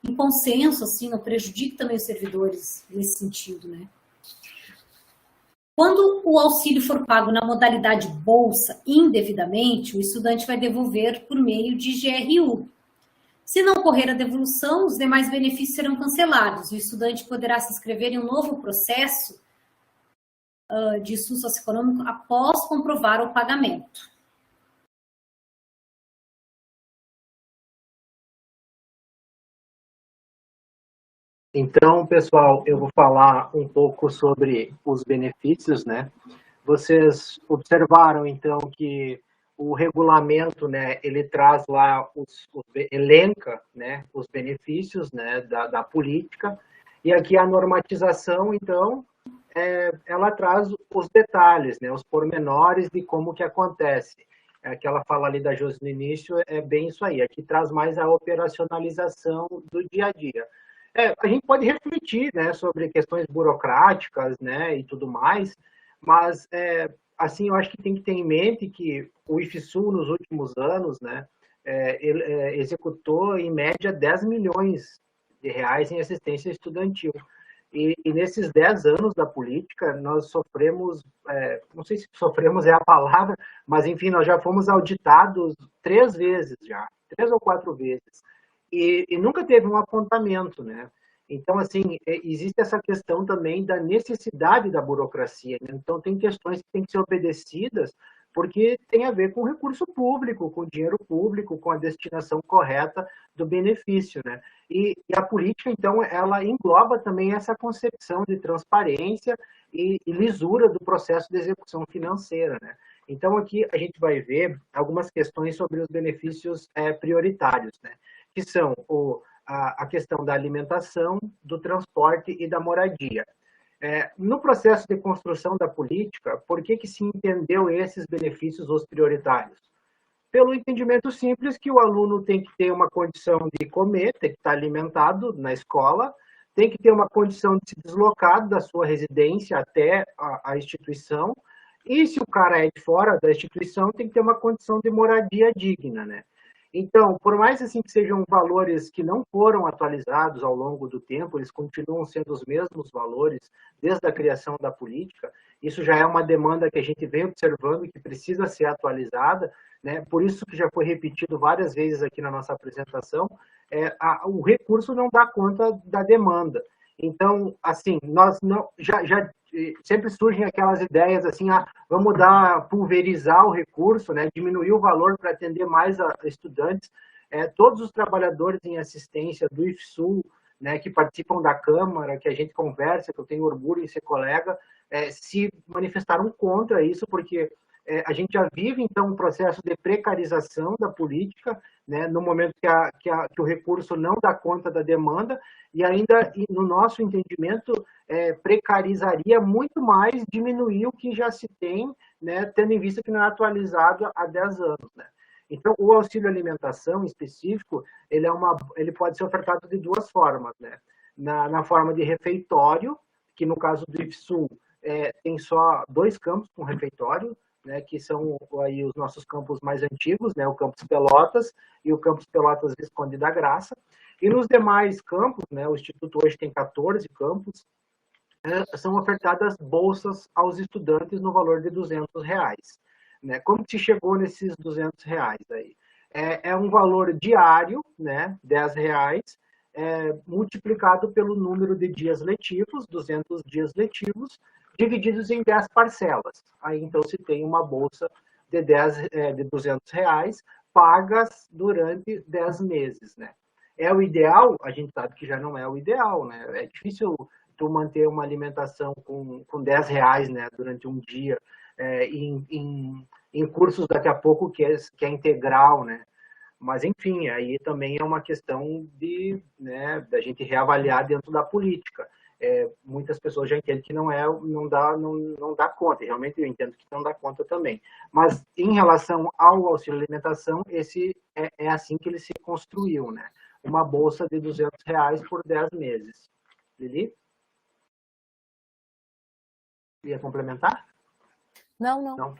em consenso, assim, não prejudique também os servidores nesse sentido, né? Quando o auxílio for pago na modalidade bolsa indevidamente, o estudante vai devolver por meio de GRU. Se não ocorrer a devolução, os demais benefícios serão cancelados e o estudante poderá se inscrever em um novo processo de estudo socioeconômico após comprovar o pagamento. Então, pessoal, eu vou falar um pouco sobre os benefícios, né? Vocês observaram, então, que o regulamento, né, ele traz lá, elenca, né, os benefícios, né, da política, e aqui a normatização, então, ela traz os detalhes, né, os pormenores de como que acontece. Aquela fala ali da Josi no início é bem isso aí. Aqui traz mais a operacionalização do dia a dia. A gente pode refletir, né, sobre questões burocráticas, né, e tudo mais, mas assim, eu acho que tem que ter em mente que o IFSU nos últimos anos, né, ele executou em média 10 milhões de reais em assistência estudantil. E nesses 10 anos da política, nós sofremos, não sei se sofremos é a palavra, mas enfim, nós já fomos auditados 3 vezes já, 3 ou 4 vezes. E nunca teve um apontamento, né? Então, assim, existe essa questão também da necessidade da burocracia, né? Então, tem questões que têm que ser obedecidas porque tem a ver com recurso público, com dinheiro público, com a destinação correta do benefício, né? E a política, então, ela engloba também essa concepção de transparência e lisura do processo de execução financeira, né? Então, aqui a gente vai ver algumas questões sobre os benefícios prioritários, né? Que são a questão da alimentação, do transporte e da moradia. No processo de construção da política, por que se entendeu esses benefícios os prioritários? Pelo entendimento simples que o aluno tem que ter uma condição de comer, tem que estar alimentado na escola, tem que ter uma condição de se deslocar da sua residência até a instituição, e se o cara é de fora da instituição, tem que ter uma condição de moradia digna, né? Então, por mais assim que sejam valores que não foram atualizados ao longo do tempo, eles continuam sendo os mesmos valores desde a criação da política. Isso já é uma demanda que a gente vem observando e que precisa ser atualizada, né? Por isso que já foi repetido várias vezes aqui na nossa apresentação, o recurso não dá conta da demanda. Então, assim, nós não, já sempre surgem aquelas ideias assim, vamos pulverizar o recurso, né, diminuir o valor para atender mais a estudantes. Todos os trabalhadores em assistência do IFSU, né, que participam da Câmara, que a gente conversa, que eu tenho orgulho em ser colega, se manifestaram contra isso, porque a gente já vive, então, um processo de precarização da política, né, no momento que o recurso não dá conta da demanda, e ainda, no nosso entendimento, precarizaria muito mais, diminuir o que já se tem, né, tendo em vista que não é atualizado há 10 anos. Né? Então, o auxílio alimentação, em específico, ele pode ser ofertado de duas formas. Né? Na forma de refeitório, que no caso do IFSU, tem só 2 campos com refeitório, né, que são aí os nossos campos mais antigos, né, o campus Pelotas e o campus Pelotas Visconde da Graça. E nos demais campos, né, o Instituto hoje tem 14 campos, são ofertadas bolsas aos estudantes no valor de R$200. Né? Como se chegou nesses R$200 aí? É um valor diário, né, R$10, multiplicado pelo número de dias letivos, 200 dias letivos, divididos em 10 parcelas. Aí, então, se tem uma bolsa de R$200, pagas durante 10 meses, né? É o ideal? A gente sabe que já não é o ideal, né? É difícil tu manter uma alimentação com R$10, né, durante um dia, em cursos daqui a pouco que é integral, né? Mas, enfim, aí também é uma questão da gente reavaliar dentro da política. Muitas pessoas já entendem que não dá conta, e realmente eu entendo que não dá conta também. Mas, em relação ao auxílio alimentação, esse é assim que ele se construiu, né? Uma bolsa de R$200 por 10 meses. Lili? Ia complementar? Não.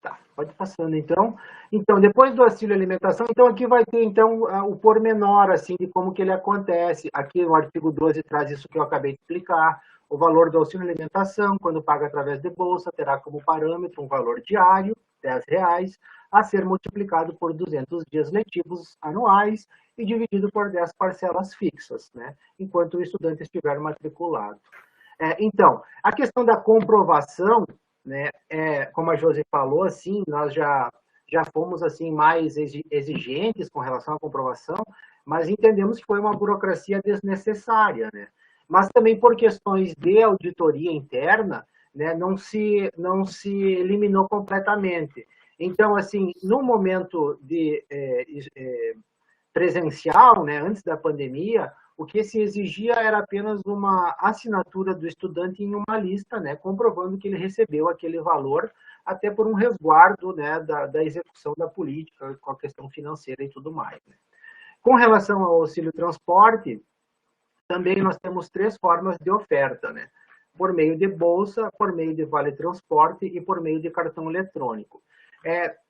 Tá, pode ir passando, então. Então, depois do auxílio alimentação, então aqui vai ter, então, o pormenor, assim, de como que ele acontece. Aqui no artigo 12 traz isso que eu acabei de explicar. O valor do auxílio alimentação, quando paga através de bolsa, terá como parâmetro um valor diário, R$10, a ser multiplicado por 200 dias letivos anuais e dividido por 10 parcelas fixas, né? Enquanto o estudante estiver matriculado. Então, a questão da comprovação, né, como a Josi falou, assim, nós já já fomos assim mais exigentes com relação à comprovação, mas entendemos que foi uma burocracia desnecessária, né? Mas também por questões de auditoria interna, né, não se eliminou completamente. Então, assim, no momento de presencial, né, antes da pandemia, o que se exigia era apenas uma assinatura do estudante em uma lista, né, comprovando que ele recebeu aquele valor, até por um resguardo, né, da execução da política, com a questão financeira e tudo mais, né. Com relação ao auxílio transporte, também nós temos 3 formas de oferta, né? Por meio de bolsa, por meio de vale transporte e por meio de cartão eletrônico.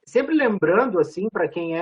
Sempre lembrando, assim, para quem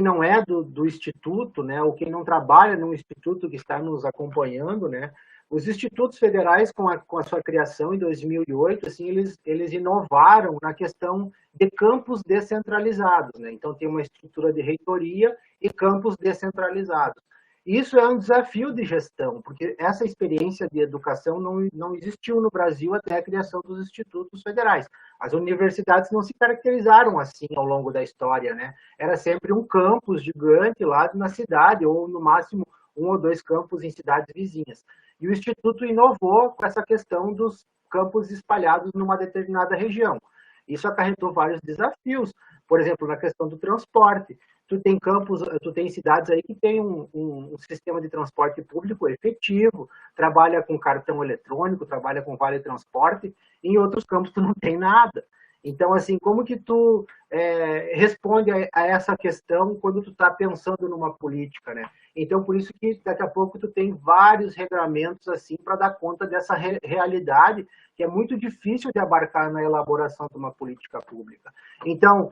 não é do Instituto, né, ou quem não trabalha no Instituto que está nos acompanhando, né, os institutos federais, com a sua criação em 2008, assim, eles inovaram na questão de campos descentralizados, né? Então, tem uma estrutura de reitoria e campos descentralizados. Isso é um desafio de gestão, porque essa experiência de educação não existiu no Brasil até a criação dos institutos federais. As universidades não se caracterizaram assim ao longo da história, né? Era sempre um campus gigante lá na cidade, ou no máximo 1 ou 2 campos em cidades vizinhas. E o Instituto inovou com essa questão dos campos espalhados numa determinada região. Isso acarretou vários desafios, por exemplo, na questão do transporte. Tu tem cidades aí que tem um sistema de transporte público efetivo, trabalha com cartão eletrônico, trabalha com vale transporte, e em outros campos tu não tem nada. Então, assim, como que tu responde a essa questão quando tu está pensando numa política, né? Então, por isso que daqui a pouco tu tem vários regramentos, assim, para dar conta dessa realidade que é muito difícil de abarcar na elaboração de uma política pública. Então,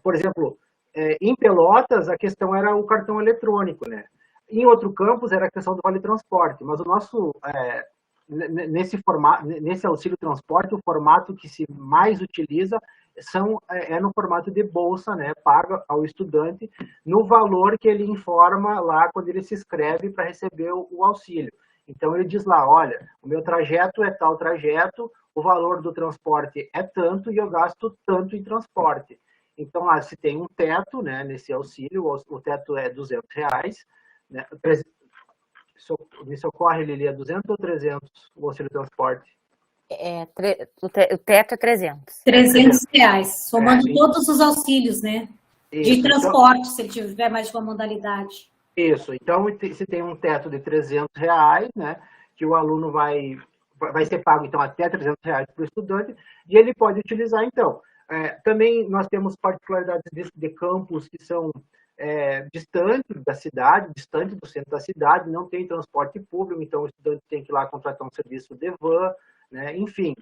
por exemplo, em Pelotas, a questão era o cartão eletrônico, né? Em outro campus era a questão do vale transporte, mas o nosso nesse auxílio transporte, o formato que se mais utiliza é no formato de bolsa, né, paga ao estudante no valor que ele informa lá quando ele se inscreve para receber o auxílio. Então ele diz lá, olha, o meu trajeto é tal trajeto, o valor do transporte é tanto e eu gasto tanto em transporte. Então lá se tem um teto, né, nesse auxílio, o teto é R$200, né, me socorre, Lili, é 200 ou 300 o auxílio transporte? O teto é 300. R$300, somando todos os auxílios, né? Isso, de transporte, então, se ele tiver mais de uma modalidade. Isso, então se tem um teto de R$300, né, que o aluno vai ser pago, então, até R$300 para o estudante, e ele pode utilizar, então. Também nós temos particularidades de campos que são distante da cidade, distante do centro da cidade, não tem transporte público, então o estudante tem que ir lá contratar um serviço de van, né? Enfim,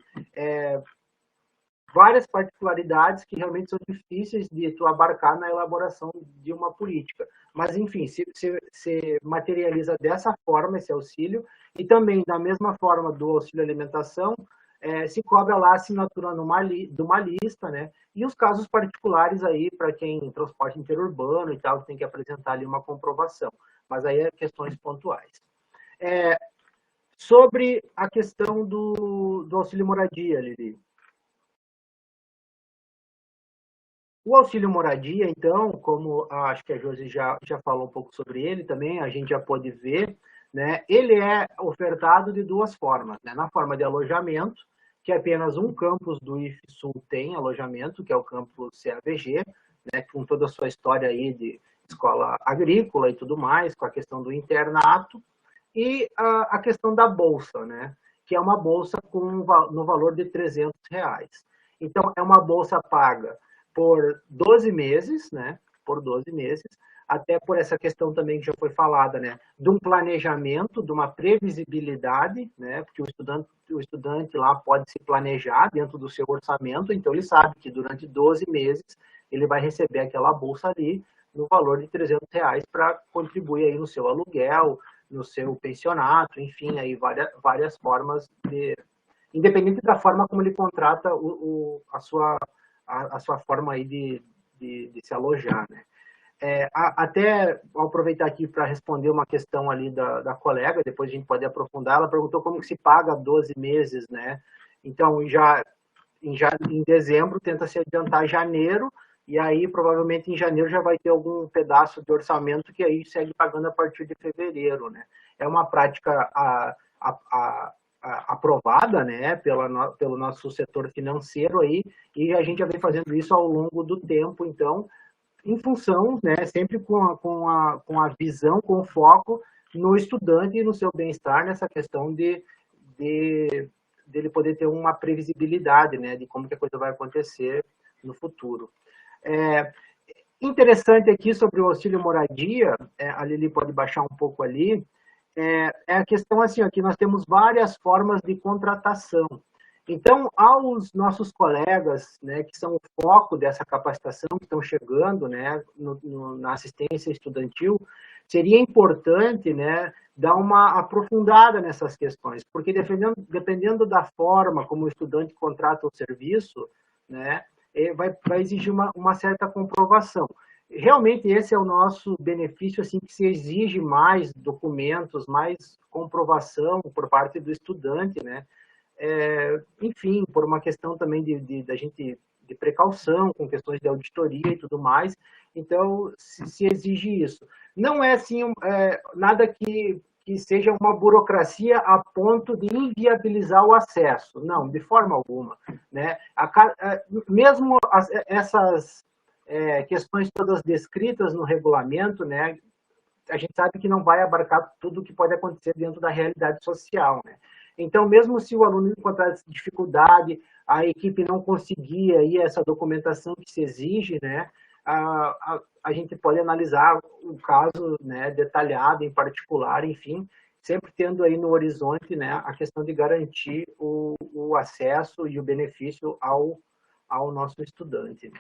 várias particularidades que realmente são difíceis de tu abarcar na elaboração de uma política. Mas, enfim, se materializa dessa forma esse auxílio, e também, da mesma forma do auxílio alimentação, se cobra lá a assinatura de uma lista, né? E os casos particulares aí, para quem transporte interurbano e tal, tem que apresentar ali uma comprovação. Mas aí é questões pontuais. Sobre a questão do auxílio moradia, Lili. O auxílio moradia, então, como acho que a Josi já falou um pouco sobre ele também, a gente já pode ver, né? Ele é ofertado de 2 formas, né? Na forma de alojamento, que apenas um campus do IFSUL tem alojamento, que é o campus CAVG, né? Com toda a sua história aí de escola agrícola e tudo mais, com a questão do internato, e a questão da bolsa, né? Que é uma bolsa no valor de R$300. Então, é uma bolsa paga por 12 meses, né? Por 12 meses, até por essa questão também que já foi falada, né? De um planejamento, de uma previsibilidade, né? Porque o estudante lá pode se planejar dentro do seu orçamento, então ele sabe que durante 12 meses ele vai receber aquela bolsa ali no valor de R$300 para contribuir aí no seu aluguel, no seu pensionato, enfim, aí várias formas de... Independente da forma como ele contrata a sua forma aí de se alojar, né? Até vou aproveitar aqui para responder uma questão ali da colega, depois a gente pode aprofundar. Ela perguntou como que se paga 12 meses, né? Então, em dezembro, tenta se adiantar janeiro, e aí provavelmente em janeiro já vai ter algum pedaço de orçamento que aí segue pagando a partir de fevereiro, né? É uma prática aprovada, né, pelo nosso setor financeiro aí, e a gente já vem fazendo isso ao longo do tempo, então, em função, né, sempre com a visão, com o foco no estudante e no seu bem-estar, nessa questão dele poder ter uma previsibilidade, né, de como que a coisa vai acontecer no futuro. Interessante aqui sobre o auxílio moradia, a Lili pode baixar um pouco ali, a questão assim, aqui nós temos várias formas de contratação. Então, aos nossos colegas, né, que são o foco dessa capacitação, que estão chegando, né, na assistência estudantil, seria importante, né, dar uma aprofundada nessas questões, porque dependendo da forma como o estudante contrata o serviço, né, vai exigir uma certa comprovação. Realmente esse é o nosso benefício, assim, que se exige mais documentos, mais comprovação por parte do estudante, né? Enfim, por uma questão também da gente de precaução, com questões de auditoria e tudo mais, então se exige isso. Não é assim nada que seja uma burocracia a ponto de inviabilizar o acesso, não, de forma alguma, né? Mesmo essas questões todas descritas no regulamento, né, a gente sabe que não vai abarcar tudo o que pode acontecer dentro da realidade social, né? Então, mesmo se o aluno encontrar dificuldade, a equipe não conseguir aí essa documentação que se exige, né, a gente pode analisar o caso, né, detalhado, em particular, enfim, sempre tendo aí no horizonte, né, a questão de garantir o acesso e o benefício ao nosso estudante.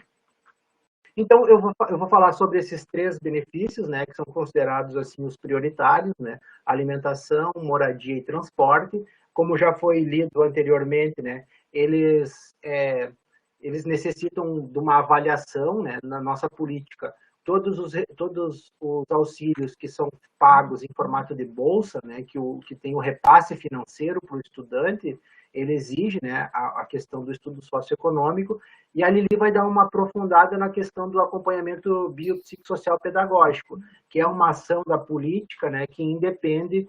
Então, eu vou falar sobre esses 3 benefícios, né, que são considerados assim os prioritários, né, alimentação, moradia e transporte. Como já foi lido anteriormente, né, eles necessitam de uma avaliação, né, na nossa política. Todos os auxílios que são pagos em formato de bolsa, né, que tem o repasse financeiro para o estudante, ele exige, né, a questão do estudo socioeconômico, e a Lili vai dar uma aprofundada na questão do acompanhamento biopsicossocial pedagógico, que é uma ação da política, né, que independe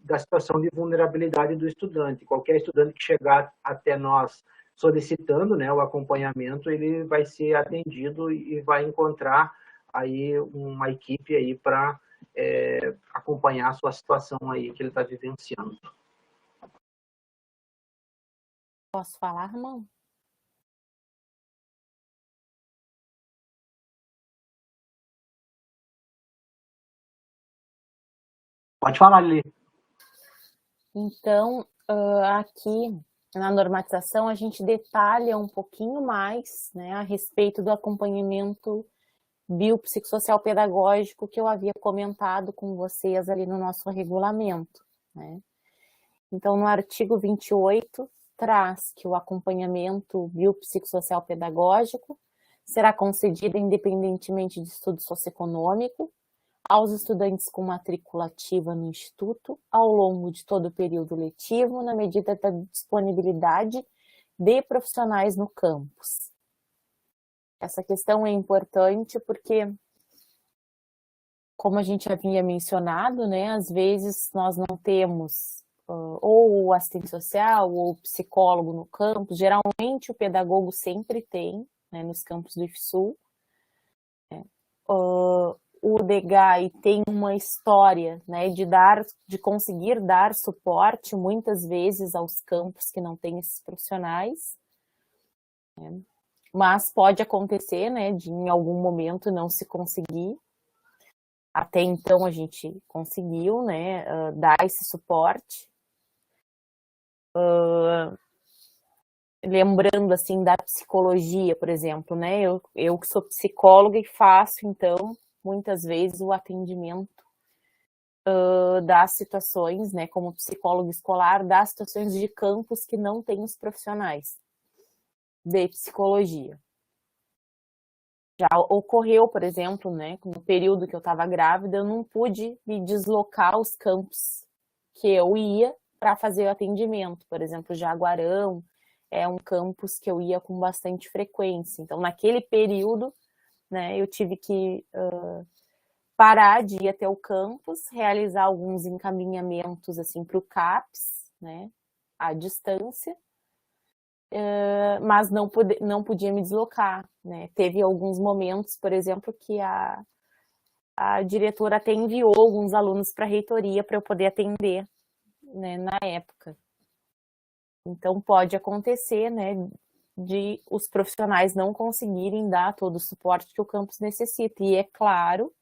da situação de vulnerabilidade do estudante. Qualquer estudante que chegar até nós solicitando, né, o acompanhamento, ele vai ser atendido e vai encontrar aí uma equipe aí para acompanhar a sua situação aí que ele está vivenciando. Posso falar, irmão? Pode falar, Lili. Então, aqui na normatização, a gente detalha um pouquinho mais, né, a respeito do acompanhamento biopsicossocial pedagógico que eu havia comentado com vocês ali no nosso regulamento, né? Então, no artigo 28, traz que o acompanhamento biopsicossocial pedagógico será concedido independentemente de estudo socioeconômico aos estudantes com matrícula ativa no Instituto ao longo de todo o período letivo, na medida da disponibilidade de profissionais no campus. Essa questão é importante porque, como a gente havia mencionado, né, às vezes nós não temos ou assistente social ou psicólogo no campus. Geralmente o pedagogo sempre tem, né, nos campos do IFSU. O DEGAI tem uma história, né, de conseguir dar suporte muitas vezes aos campos que não têm esses profissionais, né? Mas pode acontecer, né, de em algum momento não se conseguir. Até então a gente conseguiu, né, dar esse suporte. Lembrando assim da psicologia, por exemplo, né, eu que sou psicóloga e faço então muitas vezes o atendimento das situações, né, como psicólogo escolar, das situações de campus que não tem os profissionais de psicologia. Já ocorreu, por exemplo, né, no período que eu estava grávida, eu não pude me deslocar aos campos que eu ia para fazer o atendimento, por exemplo, Jaguarão, é um campus que eu ia com bastante frequência. Então, naquele período, né, eu tive que parar de ir até o campus, realizar alguns encaminhamentos assim, para o CAPES, né, à distância, mas não podia me deslocar. Né? Teve alguns momentos, por exemplo, que a diretora até enviou alguns alunos para a reitoria para eu poder atender, né, na época. Então, pode acontecer, né, de os profissionais não conseguirem dar todo o suporte que o campus necessita. E é claro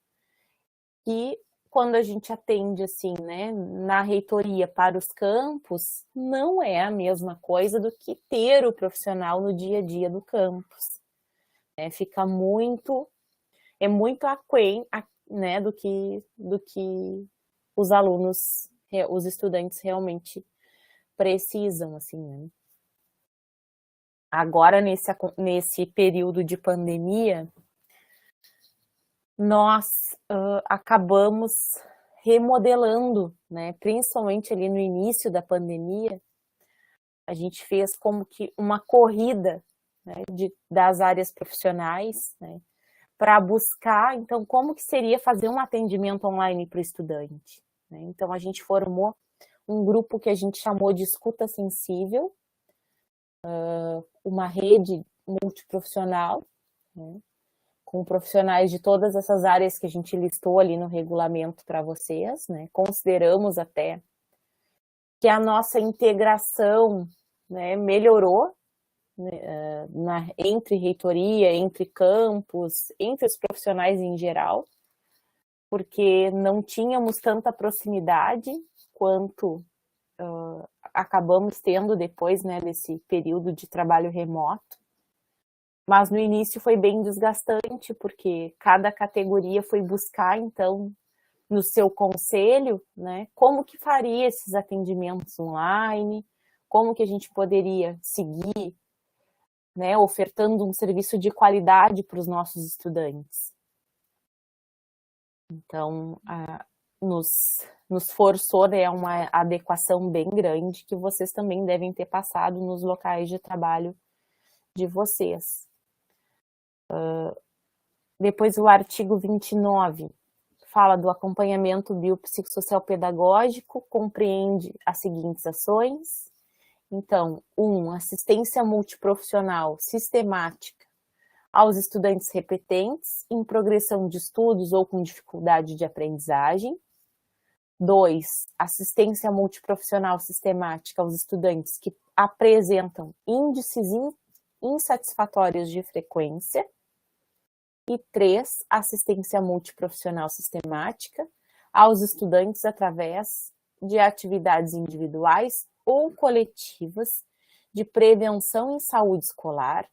que quando a gente atende, assim, né, na reitoria para os campus, não é a mesma coisa do que ter o profissional no dia a dia do campus. Fica muito aquém, né, do que os alunos, os estudantes realmente precisam, assim, né? Agora, nesse período de pandemia, nós acabamos remodelando, né? Principalmente ali no início da pandemia, a gente fez como que uma corrida, né, das áreas profissionais, né, para buscar, então, como que seria fazer um atendimento online para o estudante. Né? Então, a gente formou um grupo que a gente chamou de escuta sensível, uma rede multiprofissional, né, com profissionais de todas essas áreas que a gente listou ali no regulamento para vocês, né? Consideramos até que a nossa integração, né, melhorou, né, entre reitoria, entre campus, entre os profissionais em geral, porque não tínhamos tanta proximidade quanto acabamos tendo depois, né, desse período de trabalho remoto. Mas no início foi bem desgastante, porque cada categoria foi buscar, então, no seu conselho, né, como que faria esses atendimentos online, como que a gente poderia seguir, né, ofertando um serviço de qualidade para os nossos estudantes. Então, nos forçou, né, uma adequação bem grande que vocês também devem ter passado nos locais de trabalho de vocês. Depois o artigo 29 fala do acompanhamento biopsicossocial pedagógico, compreende as seguintes ações. Então, 1, assistência multiprofissional sistemática aos estudantes repetentes em progressão de estudos ou com dificuldade de aprendizagem. 2, assistência multiprofissional sistemática aos estudantes que apresentam índices insatisfatórios de frequência. E 3, assistência multiprofissional sistemática aos estudantes através de atividades individuais ou coletivas de prevenção em saúde escolar,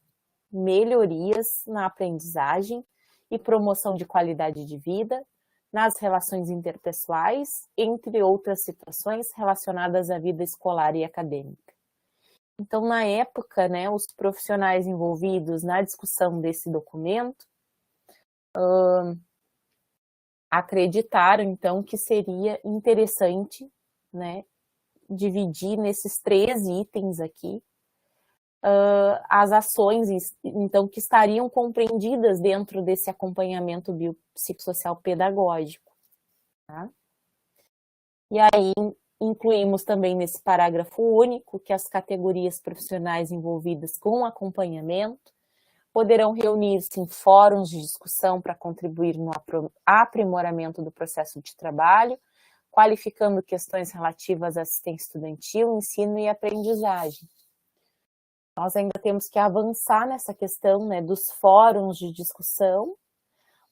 melhorias na aprendizagem e promoção de qualidade de vida, nas relações interpessoais, entre outras situações relacionadas à vida escolar e acadêmica. Então, na época, né, os profissionais envolvidos na discussão desse documento acreditaram, então, que seria interessante, né, dividir nesses 3 itens aqui as ações, então, que estariam compreendidas dentro desse acompanhamento biopsicossocial pedagógico. Tá? E aí, incluímos também nesse parágrafo único que as categorias profissionais envolvidas com acompanhamento poderão reunir-se em fóruns de discussão para contribuir no aprimoramento do processo de trabalho, qualificando questões relativas à assistência estudantil, ensino e aprendizagem. Nós ainda temos que avançar nessa questão, né, dos fóruns de discussão,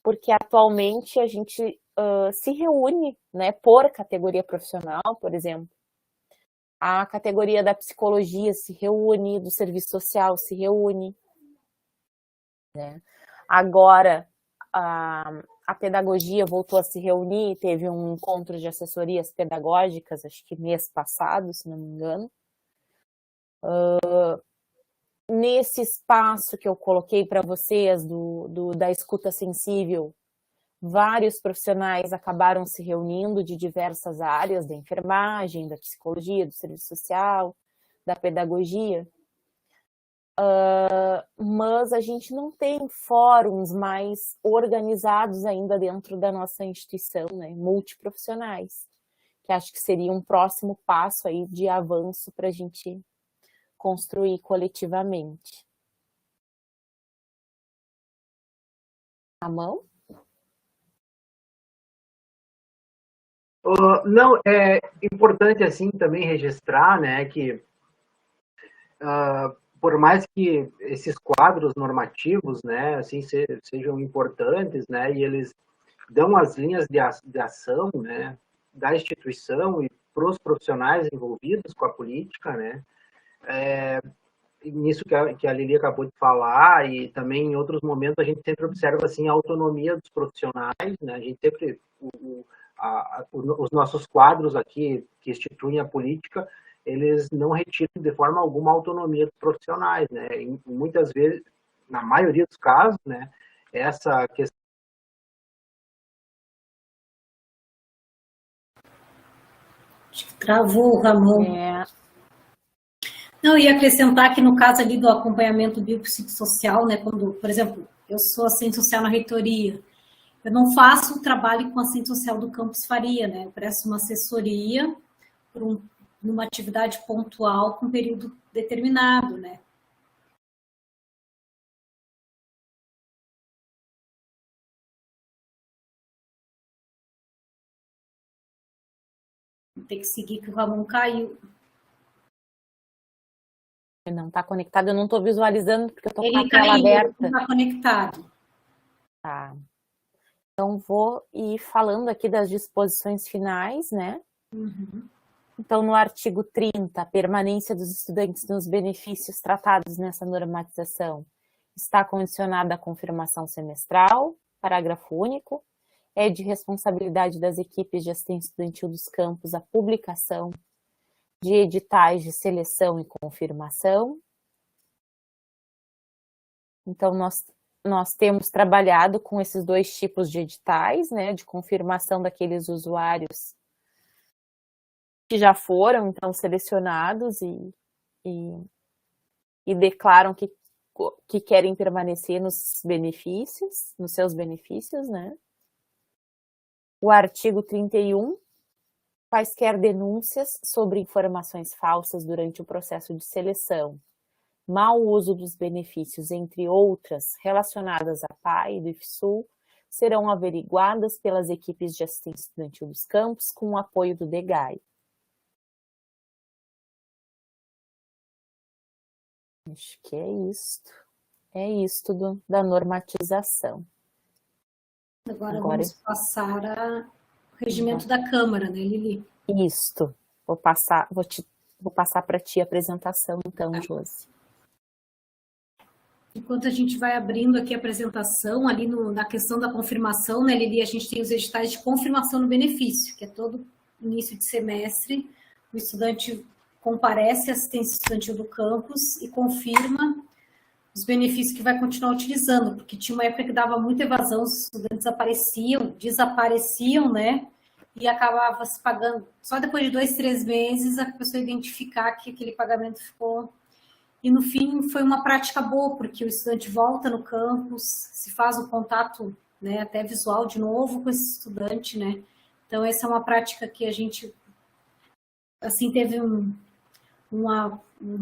porque atualmente a gente se reúne, né, por categoria profissional, por exemplo. A categoria da psicologia se reúne, do serviço social se reúne. Né? Agora, a pedagogia voltou a se reunir, teve um encontro de assessorias pedagógicas, acho que mês passado, se não me engano. Nesse espaço que eu coloquei para vocês, da escuta sensível, vários profissionais acabaram se reunindo de diversas áreas, da enfermagem, da psicologia, do serviço social, da pedagogia, mas a gente não tem fóruns mais organizados ainda dentro da nossa instituição, né, multiprofissionais, que acho que seria um próximo passo aí de avanço para a gente construir coletivamente. A mão? Não, é importante assim também registrar, né, que por mais que esses quadros normativos, né, assim sejam importantes, né, e eles dão as linhas de ação, né, da instituição e para os profissionais envolvidos com a política, né, nisso que a Lili acabou de falar, e também em outros momentos a gente sempre observa assim a autonomia dos profissionais, né? A gente sempre os nossos quadros aqui que instituem a política, eles não retiram de forma alguma a autonomia dos profissionais, né? E muitas vezes, na maioria dos casos, né, essa questão Acho que travou, Ramon. Não, eu ia acrescentar que no caso ali do acompanhamento biopsicossocial, né, quando, por exemplo, eu sou assistente social na reitoria, eu não faço o trabalho com a assistente social do campus faria, né, eu presto uma assessoria por numa atividade pontual com um período determinado, né. Tem que seguir que o Ramon caiu. Não está conectado, eu não estou visualizando porque eu estou com a tela caiu, aberta. Não está conectado. Tá. Então, vou ir falando aqui das disposições finais, né? Uhum. Então, no artigo 30, a permanência dos estudantes nos benefícios tratados nessa normatização está condicionada à confirmação semestral, parágrafo único, é de responsabilidade das equipes de assistência estudantil dos campos a publicação de editais de seleção e confirmação. Então, nós temos trabalhado com esses dois tipos de editais, né, de confirmação daqueles usuários que já foram, então, selecionados e declaram que querem permanecer nos benefícios, nos seus benefícios, né. O artigo 31, quaisquer denúncias sobre informações falsas durante o processo de seleção, mau uso dos benefícios, entre outras, relacionadas à PAI do IFSU, serão averiguadas pelas equipes de assistência estudantil dos campos com o apoio do DEGAI. Acho que é isto. É isto da normatização. Agora vamos passar ao regimento da Câmara, né, Lili? Isto. Vou passar para ti a apresentação, então, Josi. Enquanto a gente vai abrindo aqui a apresentação, ali na questão da confirmação, né, Lili, a gente tem os editais de confirmação no benefício, que é todo início de semestre, o estudante comparece à assistência estudantil do campus e confirma os benefícios que vai continuar utilizando, porque tinha uma época que dava muita evasão, os estudantes desapareciam, né, e acabava se pagando, só depois de 2, 3 meses, a pessoa identificar que aquele pagamento ficou. E, no fim, foi uma prática boa, porque o estudante volta no campus, se faz um contato, né, até visual de novo com esse estudante, né. Então, essa é uma prática que a gente, assim, teve um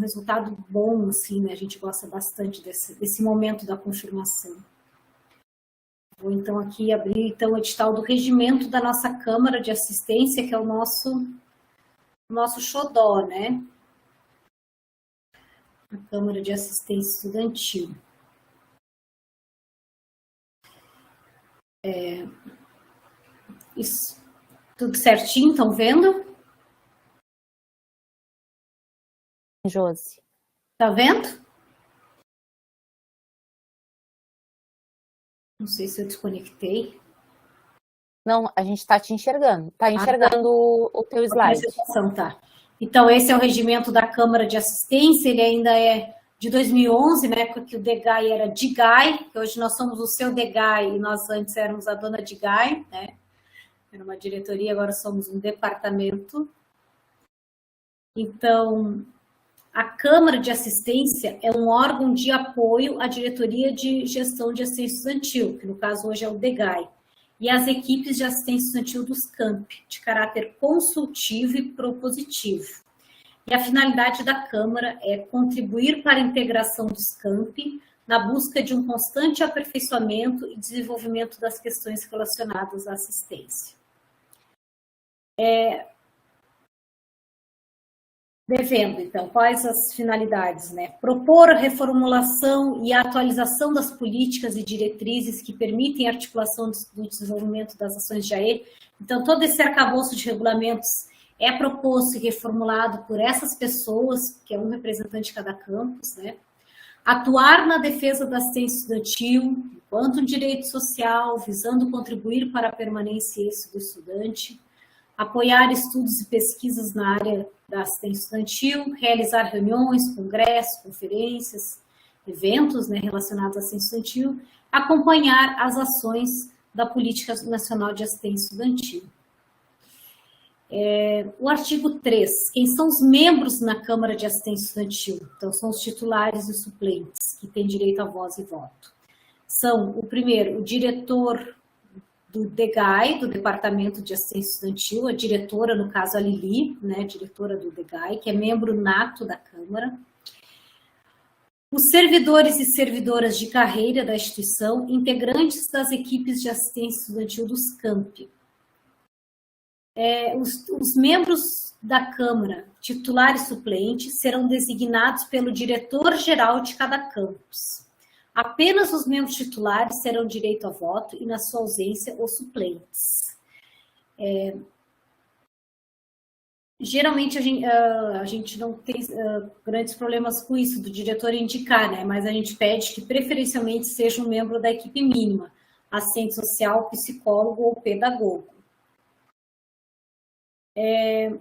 resultado bom, assim, né, a gente gosta bastante desse momento da confirmação. Vou, então, aqui abrir, então, o edital do regimento da nossa Câmara de Assistência, que é o nosso xodó, né. A Câmara de Assistência Estudantil. Isso. Tudo certinho, estão vendo? Josi. Tá vendo? Não sei se eu desconectei. Não, a gente está te enxergando. Está enxergando o teu slide. Tá. Então, esse é o regimento da Câmara de Assistência, ele ainda é de 2011, né, que o DEGAI era DIGAI, que hoje nós somos o seu DEGAI e nós antes éramos a dona DIGAI, né, era uma diretoria, agora somos um departamento. Então, A Câmara de Assistência é um órgão de apoio à Diretoria de Gestão de Assistência Estudantil, que no caso hoje é o DEGAI, e às equipes de assistência estudantil dos campi, de caráter consultivo e propositivo. E a finalidade da Câmara é contribuir para a integração dos campi na busca de um constante aperfeiçoamento e desenvolvimento das questões relacionadas à assistência. Devendo, então, quais as finalidades, né? Propor a reformulação e a atualização das políticas e diretrizes que permitem a articulação do desenvolvimento das ações de AE. Então, todo esse arcabouço de regulamentos é proposto e reformulado por essas pessoas, que é um representante de cada campus, né? Atuar na defesa da assistência estudantil, enquanto um direito social, visando contribuir para a permanência e êxito do estudante. Apoiar estudos e pesquisas na área da assistência estudantil, realizar reuniões, congressos, conferências, eventos, né, relacionados à assistência estudantil, acompanhar as ações da Política Nacional de Assistência Estudantil. O artigo 3, quem são os membros na Câmara de Assistência Estudantil? Então, são os titulares e suplentes, que têm direito a voz e voto. São, o primeiro, o diretor do DEGAI, do Departamento de Assistência Estudantil, a diretora, no caso a Lili, né, diretora do DEGAI, que é membro nato da Câmara. Os servidores e servidoras de carreira da instituição, integrantes das equipes de assistência estudantil dos campi. Os membros da Câmara, titular e suplente, serão designados pelo diretor-geral de cada campus. Apenas os membros titulares terão direito a voto e, na sua ausência, os suplentes. Geralmente, a gente não tem grandes problemas com isso, do diretor indicar, né? Mas a gente pede que, preferencialmente, seja um membro da equipe mínima, assistente social, psicólogo ou pedagogo.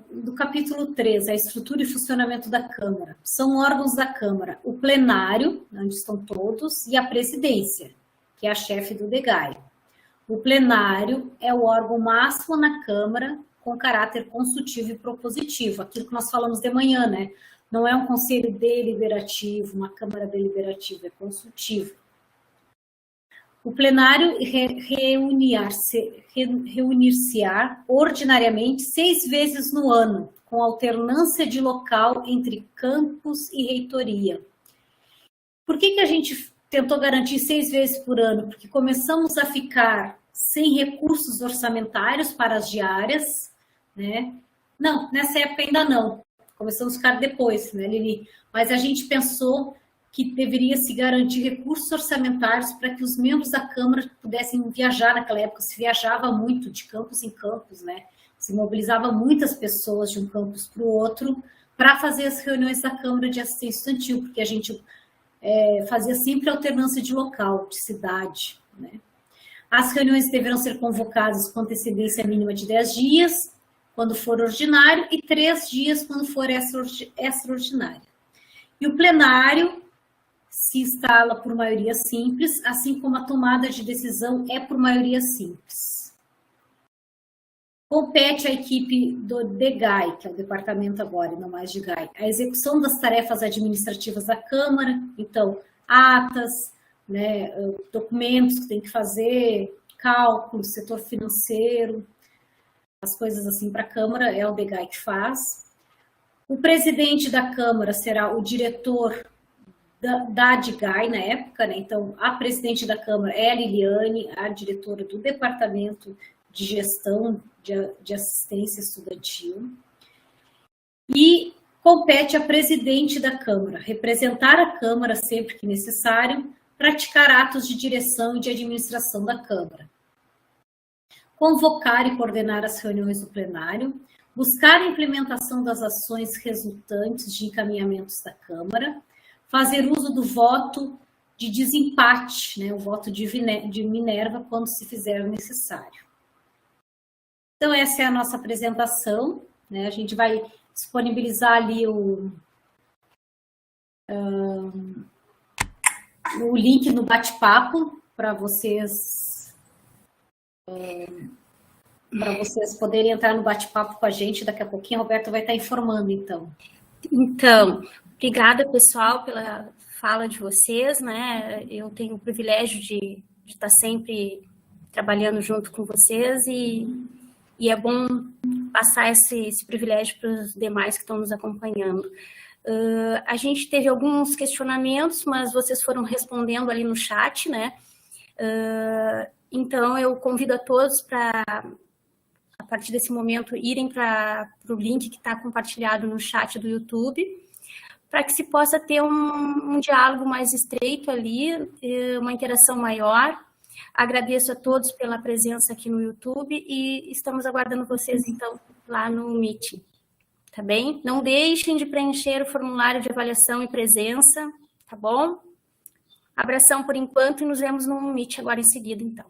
Do capítulo 3, a estrutura e funcionamento da Câmara. São órgãos da Câmara, o plenário, onde estão todos, e a presidência, que é a chefe do DEGAI. O plenário é o órgão máximo na Câmara, com caráter consultivo e propositivo, aquilo que nós falamos de manhã, né? Não é um conselho deliberativo, uma Câmara deliberativa, é consultivo. O plenário reunir-se-á ordinariamente 6 vezes no ano, com alternância de local entre campus e reitoria. Por que a gente tentou garantir 6 vezes por ano? Porque começamos a ficar sem recursos orçamentários para as diárias, né? Não, nessa época ainda não. Começamos a ficar depois, né, Lili? Mas a gente pensou que deveria se garantir recursos orçamentários para que os membros da Câmara pudessem viajar naquela época. Se viajava muito de campus em campus, né? Se mobilizava muitas pessoas de um campus para o outro para fazer as reuniões da Câmara de Assistência Estudantil, porque a gente fazia sempre alternância de local, de cidade, né? As reuniões deverão ser convocadas com antecedência mínima de 10 dias, quando for ordinário, e 3 dias, quando for extraordinário. E o plenário se instala por maioria simples, assim como a tomada de decisão é por maioria simples. Compete à equipe do DEGAI, que é o departamento agora, e não mais de GAI, a execução das tarefas administrativas da Câmara, então, atas, né, documentos que tem que fazer, cálculos, setor financeiro, as coisas assim para a Câmara, é o DEGAI que faz. O presidente da Câmara será o diretor da DIGAI na época, né? Então, a presidente da Câmara é a Liliane, a diretora do Departamento de Gestão de Assistência Estudantil. E compete à presidente da Câmara representar a Câmara sempre que necessário, praticar atos de direção e de administração da Câmara. Convocar e coordenar as reuniões do plenário, buscar a implementação das ações resultantes de encaminhamentos da Câmara, fazer uso do voto de desempate, né, o voto de Minerva, quando se fizer necessário. Então, essa é a nossa apresentação, né? A gente vai disponibilizar ali o link no bate-papo para vocês poderem entrar no bate-papo com a gente. Daqui a pouquinho a Roberta vai estar informando, então. Então, Obrigada, pessoal, pela fala de vocês, né? Eu tenho o privilégio de estar sempre trabalhando junto com vocês e é bom passar esse privilégio para os demais que estão nos acompanhando. A gente teve alguns questionamentos, mas vocês foram respondendo ali no chat, né? Então, eu convido a todos para, a partir desse momento, irem para o link que está compartilhado no chat do YouTube, para que se possa ter um diálogo mais estreito ali, uma interação maior. Agradeço a todos pela presença aqui no YouTube e estamos aguardando vocês, então, lá no Meeting. Tá bem? Não deixem de preencher o formulário de avaliação e presença, tá bom? Abração por enquanto e nos vemos no Meet agora em seguida, então.